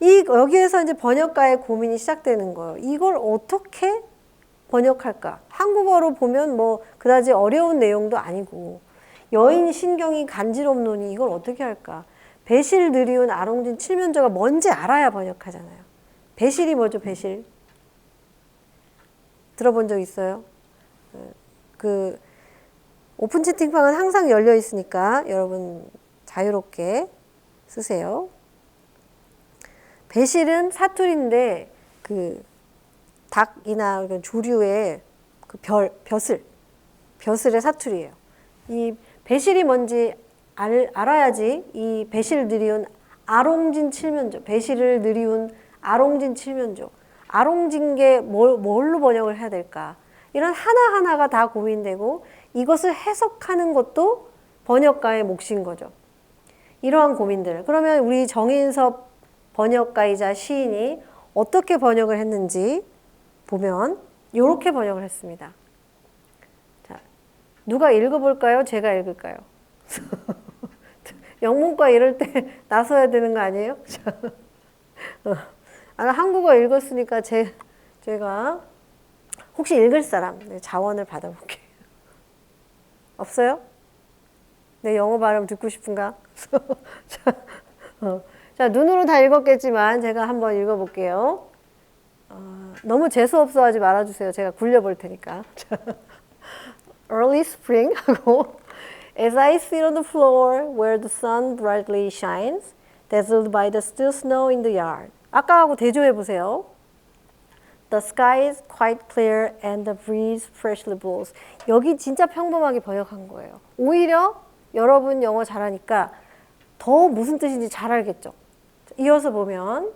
여기에서 이제 번역가의 고민이 시작되는 거예요. 이걸 어떻게 번역할까? 한국어로 보면 뭐 그다지 어려운 내용도 아니고 여인 신경이 간지럽노니 이걸 어떻게 할까? 배실 느리운 아롱진 칠면조가 뭔지 알아야 번역하잖아요. 배실이 뭐죠? 배실 들어본 적 있어요? 그 오픈 채팅방은 항상 열려 있으니까 여러분 자유롭게 쓰세요. 배실은 사투리인데 그 닭이나 조류의 그 벼슬의 사투리예요. 이 배실이 뭔지 알아야지 이 배실 느리운 아롱진 칠면조, 배실을 느리운 아롱진 칠면조, 아롱진 게 뭘로 번역을 해야 될까? 이런 하나하나가 다 고민되고 이것을 해석하는 것도 번역가의 몫인 거죠. 이러한 고민들. 그러면 우리 정인섭 번역가이자 시인이 어떻게 번역을 했는지 보면 이렇게 번역을 했습니다. 자, 누가 읽어볼까요? 제가 읽을까요? 영문과 이럴 때 나서야 되는 거 아니에요? 한국어 읽었으니까 제가 혹시 읽을 사람 자원을 받아볼게요. 없어요? 내 영어 발음 듣고 싶은가? 자, 눈으로 다 읽었겠지만 제가 한번 읽어볼게요. 너무 재수없어 하지 말아주세요. 제가 굴려볼 테니까. Early spring 하고 As I sit on the floor where the sun brightly shines, dazzled by the still snow in the yard. 아까하고 대조해 보세요. The sky is quite clear and the breeze freshly blows. 여기 진짜 평범하게 번역한 거예요. 오히려 여러분 영어 잘하니까 더 무슨 뜻인지 잘 알겠죠. 이어서 보면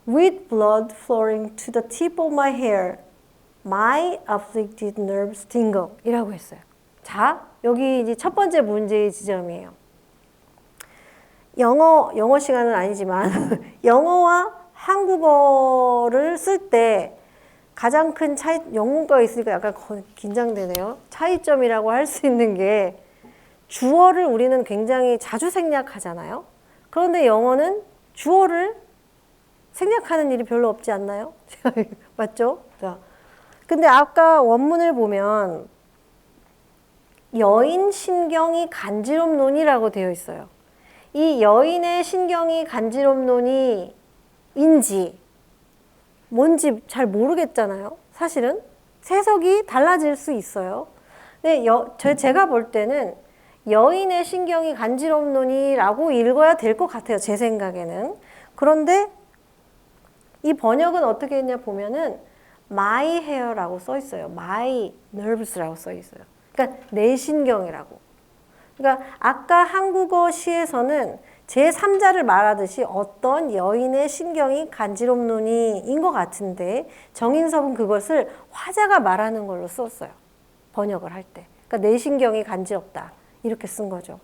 With blood flowing to the tip of my hair, my afflicted nerves tingle 이라고 했어요. 자, 여기 이제 첫 번째 문제의 지점이에요. 영어 시간은 아니지만 영어와 한국어를 쓸 때 가장 큰 영문과가 있으니까 약간 긴장되네요. 차이점이라고 할 수 있는 게 주어를 우리는 굉장히 자주 생략하잖아요. 그런데 영어는 주어를 생략하는 일이 별로 없지 않나요? 맞죠? 자, 근데 아까 원문을 보면 여인 신경이 간지럽노니라고 되어 있어요. 이 여인의 신경이 간지럽노니 인지 뭔지 잘 모르겠잖아요. 사실은 해석이 달라질 수 있어요. 근데 제가 볼 때는 여인의 신경이 간지럽노니라고 읽어야 될 것 같아요. 제 생각에는. 그런데 이 번역은 어떻게 했냐 보면은 my hair라고 써 있어요. my nerves라고 써 있어요. 그러니까 내 신경이라고. 그러니까 아까 한국어 시에서는 제3자를 말하듯이 어떤 여인의 신경이 간지럽노니인 것 같은데 정인섭은 그것을 화자가 말하는 걸로 썼어요. 번역을 할 때. 그러니까 내 신경이 간지럽다. 이렇게 쓴 거죠.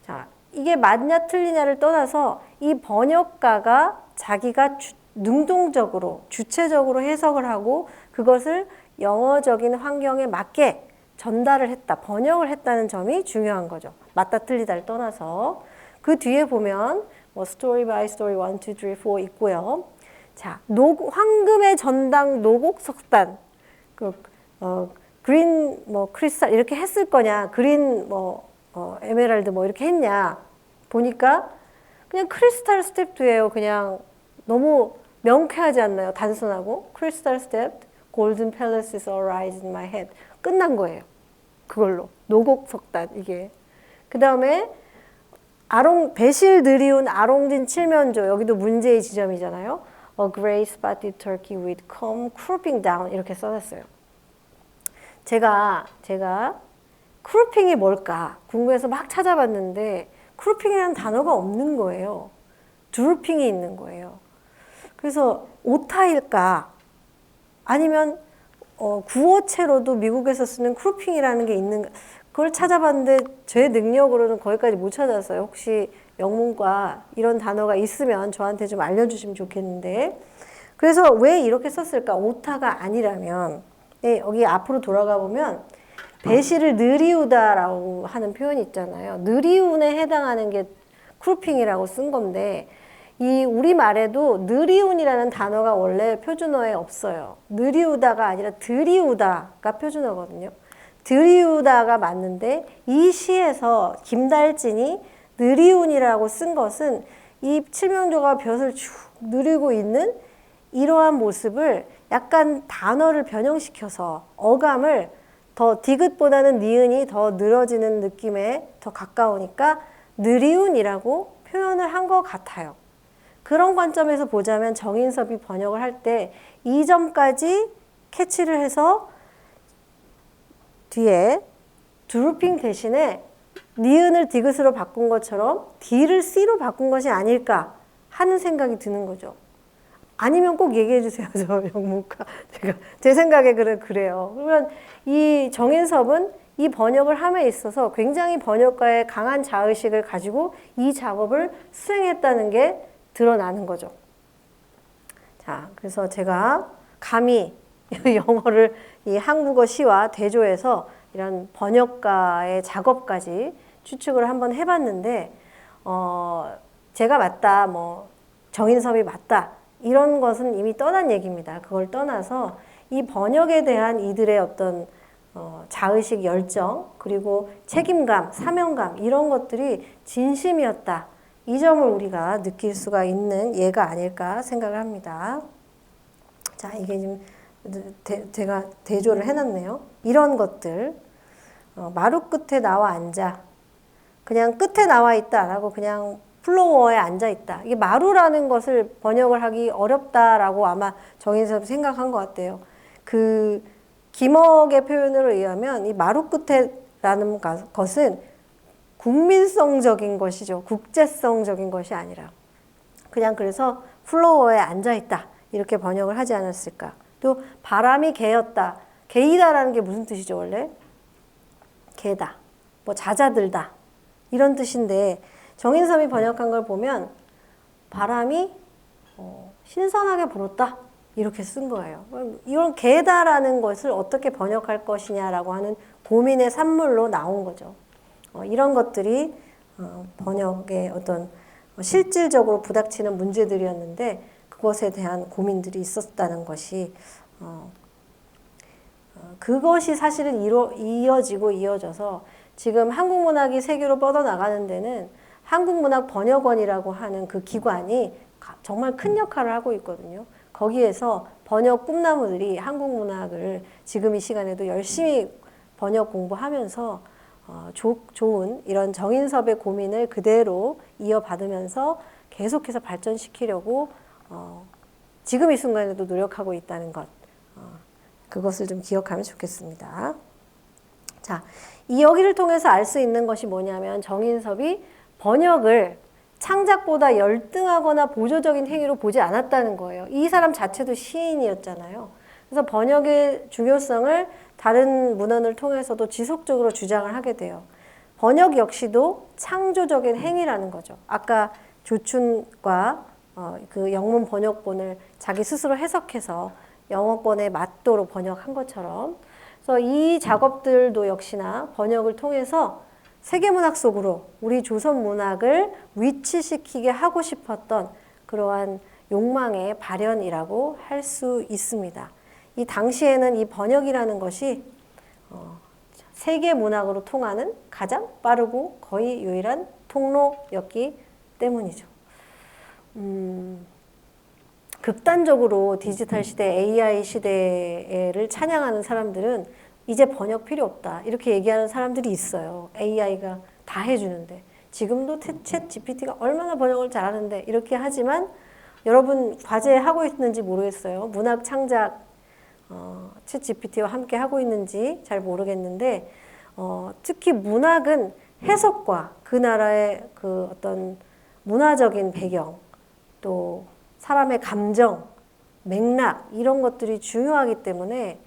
자, 이게 맞냐 틀리냐를 떠나서 이 번역가가 자기가 능동적으로 주체적으로 해석을 하고 그것을 영어적인 환경에 맞게 전달을 했다, 번역을 했다는 점이 중요한 거죠. 맞다 틀리다를 떠나서. 그 뒤에 보면 뭐 스토리 바이 스토리 1, 2, 3, 4 있고요. 자, 황금의 전당 노곡석단, 그린 뭐 크리스탈 이렇게 했을 거냐, 그린 뭐 에메랄드 뭐 이렇게 했냐 보니까 그냥 크리스탈 스텝도예요. 그냥 너무 명쾌하지 않나요? 단순하고 크리스탈 스텝, 골든 팰리스's arise in my head 끝난 거예요. 그걸로 노곡석단 이게. 그 다음에 배실 느리운 아롱진 칠면조 여기도 문제의 지점이잖아요. A gray spotted turkey with come crouping down 이렇게 써놨어요. 제가 크루핑이 뭘까 궁금해서 막 찾아봤는데 크루핑이라는 단어가 없는 거예요. 드루핑이 있는 거예요. 그래서 오타일까 아니면 구어체로도 미국에서 쓰는 크루핑이라는 게 있는가 그걸 찾아봤는데 제 능력으로는 거기까지 못 찾았어요. 혹시 영문과 이런 단어가 있으면 저한테 좀 알려주시면 좋겠는데 그래서 왜 이렇게 썼을까? 오타가 아니라면 여기 앞으로 돌아가 보면 배실을 느리우다라고 하는 표현이 있잖아요. 느리운에 해당하는 게 크루핑이라고 쓴 건데 이 우리말에도 느리운이라는 단어가 원래 표준어에 없어요. 느리우다가 아니라 드리우다가 표준어거든요. 드리우다가 맞는데 이 시에서 김달진이 느리운이라고 쓴 것은 이 칠명조가 벼슬 쭉 누리고 있는 이러한 모습을 약간 단어를 변형시켜서 어감을 더 디귿보다는 니은이 더 늘어지는 느낌에 더 가까우니까 느리운이라고 표현을 한 것 같아요. 그런 관점에서 보자면 정인섭이 번역을 할 때 이 점까지 캐치를 해서 뒤에 드루핑 대신에 니은을 디귿으로 바꾼 것처럼 D를 C로 바꾼 것이 아닐까 하는 생각이 드는 거죠. 아니면 꼭 얘기해 주세요. 저 영문과. 제 생각에 그래요. 그러면 이 정인섭은 이 번역을 함에 있어서 굉장히 번역가의 강한 자의식을 가지고 이 작업을 수행했다는 게 드러나는 거죠. 자, 그래서 제가 감히 영어를 이 한국어 시와 대조해서 이런 번역가의 작업까지 추측을 한번 해봤는데, 제가 맞다, 뭐 정인섭이 맞다 이런 것은 이미 떠난 얘기입니다. 그걸 떠나서 이 번역에 대한 이들의 어떤 자의식, 열정, 그리고 책임감, 사명감 이런 것들이 진심이었다. 이 점을 우리가 느낄 수가 있는 예가 아닐까 생각을 합니다. 자, 이게 지금 제가 대조를 해놨네요. 이런 것들, 마루 끝에 나와 앉아, 그냥 끝에 나와 있다라고 그냥 플로어에 앉아 있다. 이게 마루라는 것을 번역을 하기 어렵다라고 아마 정인섭이 생각한 것 같아요. 그 김억의 표현으로 의하면 이 마루 끝에라는 것은 국민성적인 것이죠. 국제성적인 것이 아니라 그냥 그래서 플로어에 앉아 있다 이렇게 번역을 하지 않았을까. 또 바람이 개었다. 개이다라는 게 무슨 뜻이죠 원래? 개다, 뭐 잦아들다 이런 뜻인데 정인섭이 번역한 걸 보면 바람이 신선하게 불었다 이렇게 쓴 거예요. 이런 개다라는 것을 어떻게 번역할 것이냐라고 하는 고민의 산물로 나온 거죠. 이런 것들이 번역의 어떤 실질적으로 부닥치는 문제들이었는데 그것에 대한 고민들이 있었다는 것이 그것이 사실은 이어지고 이어져서 지금 한국문학이 세계로 뻗어나가는 데는 한국문학번역원이라고 하는 그 기관이 정말 큰 역할을 하고 있거든요. 거기에서 번역 꿈나무들이 한국문학을 지금 이 시간에도 열심히 번역 공부하면서 좋은 이런 정인섭의 고민을 그대로 이어받으면서 계속해서 발전시키려고 지금 이 순간에도 노력하고 있다는 것, 그것을 좀 기억하면 좋겠습니다. 자, 이 여기를 통해서 알 수 있는 것이 뭐냐면 정인섭이 번역을 창작보다 열등하거나 보조적인 행위로 보지 않았다는 거예요. 이 사람 자체도 시인이었잖아요. 그래서 번역의 중요성을 다른 문헌을 통해서도 지속적으로 주장을 하게 돼요. 번역 역시도 창조적인 행위라는 거죠. 아까 조춘과 그 영문 번역본을 자기 스스로 해석해서 영어권에 맞도록 번역한 것처럼, 그래서 이 작업들도 역시나 번역을 통해서 세계문학 속으로 우리 조선 문학을 위치시키게 하고 싶었던 그러한 욕망의 발현이라고 할 수 있습니다. 이 당시에는 이 번역이라는 것이 세계문학으로 통하는 가장 빠르고 거의 유일한 통로였기 때문이죠. 극단적으로 디지털 시대, AI 시대를 찬양하는 사람들은 이제 번역 필요 없다 이렇게 얘기하는 사람들이 있어요. AI가 다 해주는데, 지금도 챗 GPT가 얼마나 번역을 잘하는데 이렇게 하지만 여러분 과제하고 있는지 모르겠어요. 문학 창작 챗 GPT와 함께 하고 있는지 잘 모르겠는데 특히 문학은 해석과 그 나라의 그 어떤 문화적인 배경, 또 사람의 감정, 맥락 이런 것들이 중요하기 때문에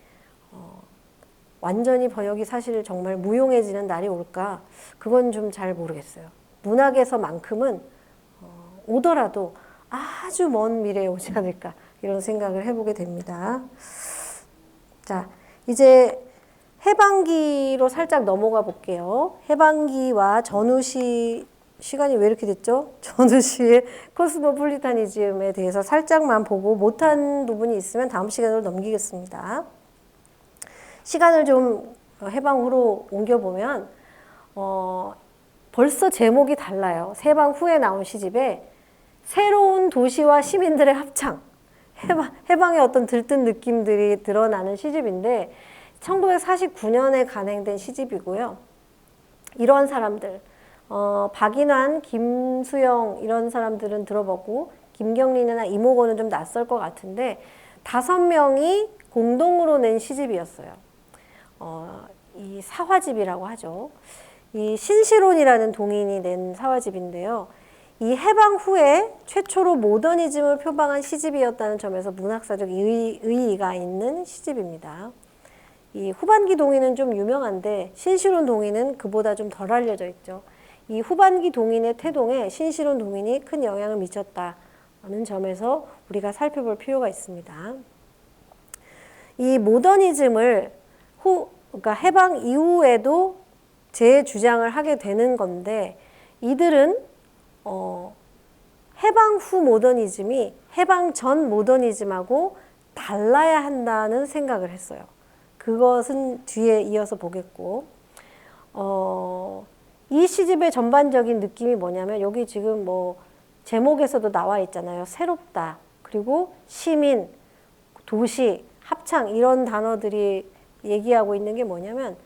완전히 번역이 사실 정말 무용해지는 날이 올까? 그건 좀 잘 모르겠어요. 문학에서만큼은 오더라도 아주 먼 미래에 오지 않을까 이런 생각을 해보게 됩니다. 자, 이제 해방기로 살짝 넘어가 볼게요. 해방기와 전후시 시간이 왜 이렇게 됐죠? 전후시의 코스모폴리타니즘에 대해서 살짝만 보고 못한 부분이 있으면 다음 시간으로 넘기겠습니다. 시간을 좀 해방 후로 옮겨보면 벌써 제목이 달라요. 해방 후에 나온 시집에 새로운 도시와 시민들의 합창, 해방의 어떤 들뜬 느낌들이 드러나는 시집인데 1949년에 간행된 시집이고요. 이런 사람들, 박인환, 김수영 이런 사람들은 들어보고 김경린이나 이모고는 좀 낯설 것 같은데 5명이 공동으로 낸 시집이었어요. 이 사화집이라고 하죠. 이 신시론이라는 동인이 낸 사화집인데요. 이 해방 후에 최초로 모더니즘을 표방한 시집이었다는 점에서 문학사적 의의가 있는 시집입니다. 이 후반기 동인은 좀 유명한데 신시론 동인은 그보다 좀 덜 알려져 있죠. 이 후반기 동인의 태동에 신시론 동인이 큰 영향을 미쳤다는 점에서 우리가 살펴볼 필요가 있습니다. 이 모더니즘을 그러니까 해방 이후에도 재주장을 하게 되는 건데 이들은 해방 후 모더니즘이 해방 전 모더니즘하고 달라야 한다는 생각을 했어요. 그것은 뒤에 이어서 보겠고 이 시집의 전반적인 느낌이 뭐냐면 여기 지금 뭐 제목에서도 나와 있잖아요. 새롭다. 그리고 시민, 도시, 합창 이런 단어들이 얘기하고 있는 게 뭐냐면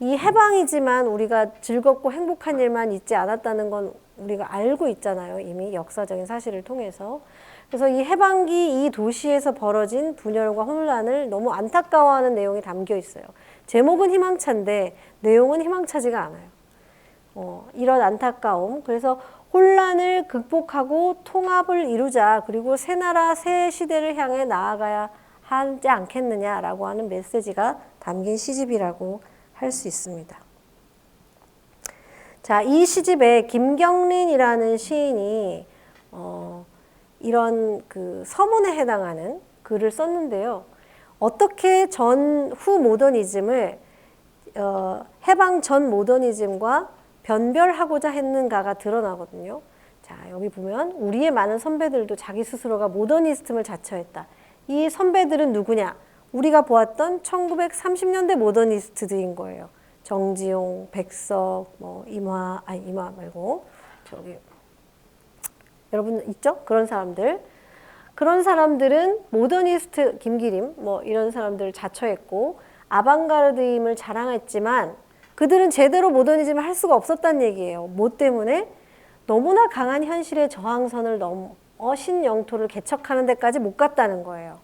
이 해방이지만 우리가 즐겁고 행복한 일만 있지 않았다는 건 우리가 알고 있잖아요. 이미 역사적인 사실을 통해서. 그래서 이 해방기 이 도시에서 벌어진 분열과 혼란을 너무 안타까워하는 내용이 담겨 있어요. 제목은 희망차인데 내용은 희망차지가 않아요. 이런 안타까움. 그래서 혼란을 극복하고 통합을 이루자. 그리고 새 나라, 새 시대를 향해 나아가야 하지 않겠느냐라고 하는 메시지가 담긴 시집이라고 할 수 있습니다. 자, 이 시집에 김경린이라는 시인이 이런 그 서문에 해당하는 글을 썼는데요. 어떻게 전 후 모더니즘을 해방 전 모더니즘과 변별하고자 했는가가 드러나거든요. 자, 여기 보면 우리의 많은 선배들도 자기 스스로가 모더니스트임을 자처했다. 이 선배들은 누구냐? 우리가 보았던 1930년대 모더니스트들인 거예요. 정지용, 백석, 뭐 임화 말고 저기 여러분 있죠? 그런 사람들. 그런 사람들은 모더니스트 김기림 뭐 이런 사람들을 자처했고 아방가르드임을 자랑했지만 그들은 제대로 모더니즘을 할 수가 없었다는 얘기예요. 뭐 때문에? 너무나 강한 현실의 저항선을 넘어 신영토를 개척하는 데까지 못 갔다는 거예요.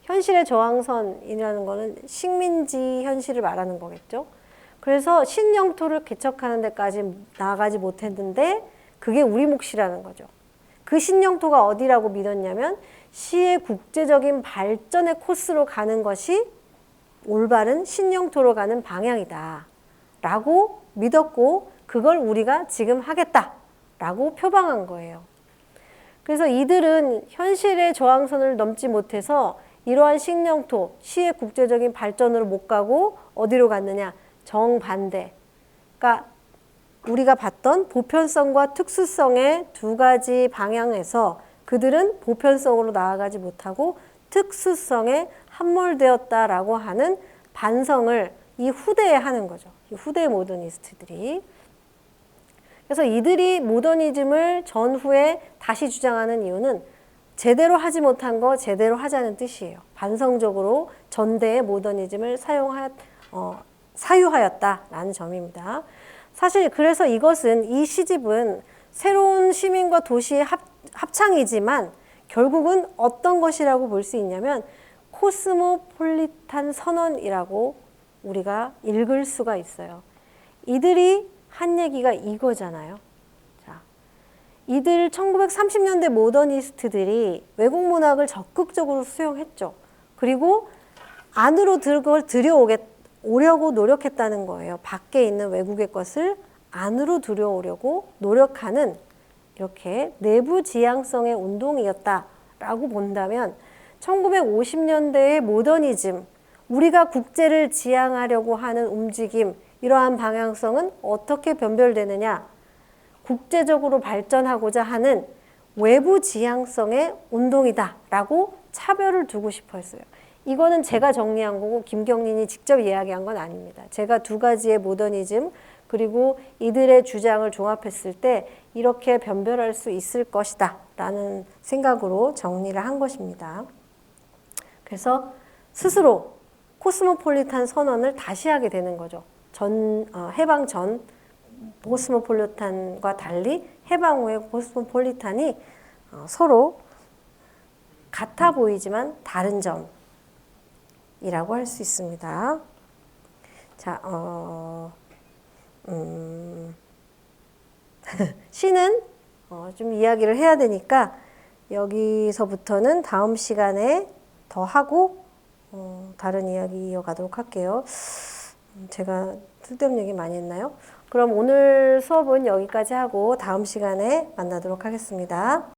현실의 저항선이라는 거는 식민지 현실을 말하는 거겠죠. 그래서 신영토를 개척하는 데까지 나아가지 못했는데 그게 우리 몫이라는 거죠. 그 신영토가 어디라고 믿었냐면 시의 국제적인 발전의 코스로 가는 것이 올바른 신영토로 가는 방향이다 라고 믿었고 그걸 우리가 지금 하겠다 라고 표방한 거예요. 그래서 이들은 현실의 저항선을 넘지 못해서 이러한 신영토, 시의 국제적인 발전으로 못 가고 어디로 갔느냐? 정반대. 그러니까 우리가 봤던 보편성과 특수성의 두 가지 방향에서 그들은 보편성으로 나아가지 못하고 특수성에 함몰되었다라고 하는 반성을 이 후대에 하는 거죠. 이 후대 모더니스트들이. 그래서 이들이 모더니즘을 전후에 다시 주장하는 이유는 제대로 하지 못한 거 제대로 하자는 뜻이에요. 반성적으로 전대의 모더니즘을 사유하였다라는 점입니다. 사실 그래서 이것은 이 시집은 새로운 시민과 도시의 합창이지만 결국은 어떤 것이라고 볼 수 있냐면 코스모폴리탄 선언이라고 우리가 읽을 수가 있어요. 이들이 한 얘기가 이거잖아요. 자, 이들 1930년대 모더니스트들이 외국 문학을 적극적으로 수용했죠. 그리고 안으로 그걸 들여오려고 노력했다는 거예요. 밖에 있는 외국의 것을 안으로 들여오려고 노력하는 이렇게 내부 지향성의 운동이었다라고 본다면 1950년대의 모더니즘, 우리가 국제를 지향하려고 하는 움직임, 이러한 방향성은 어떻게 변별되느냐? 국제적으로 발전하고자 하는 외부 지향성의 운동이다라고 차별을 두고 싶어 했어요. 이거는 제가 정리한 거고 김경린이 직접 이야기한 건 아닙니다. 제가 두 가지의 모더니즘 그리고 이들의 주장을 종합했을 때 이렇게 변별할 수 있을 것이다 라는 생각으로 정리를 한 것입니다. 그래서 스스로 코스모폴리탄 선언을 다시 하게 되는 거죠. 해방 전 코스모폴리탄과 달리 해방 후의 코스모폴리탄이 서로 같아 보이지만 다른 점이라고 할 수 있습니다. 자, 시는 좀 이야기를 해야 되니까 여기서부터는 다음 시간에 더 하고 다른 이야기 이어가도록 할게요. 제가 쓸데없는 얘기 많이 했나요? 그럼 오늘 수업은 여기까지 하고 다음 시간에 만나도록 하겠습니다.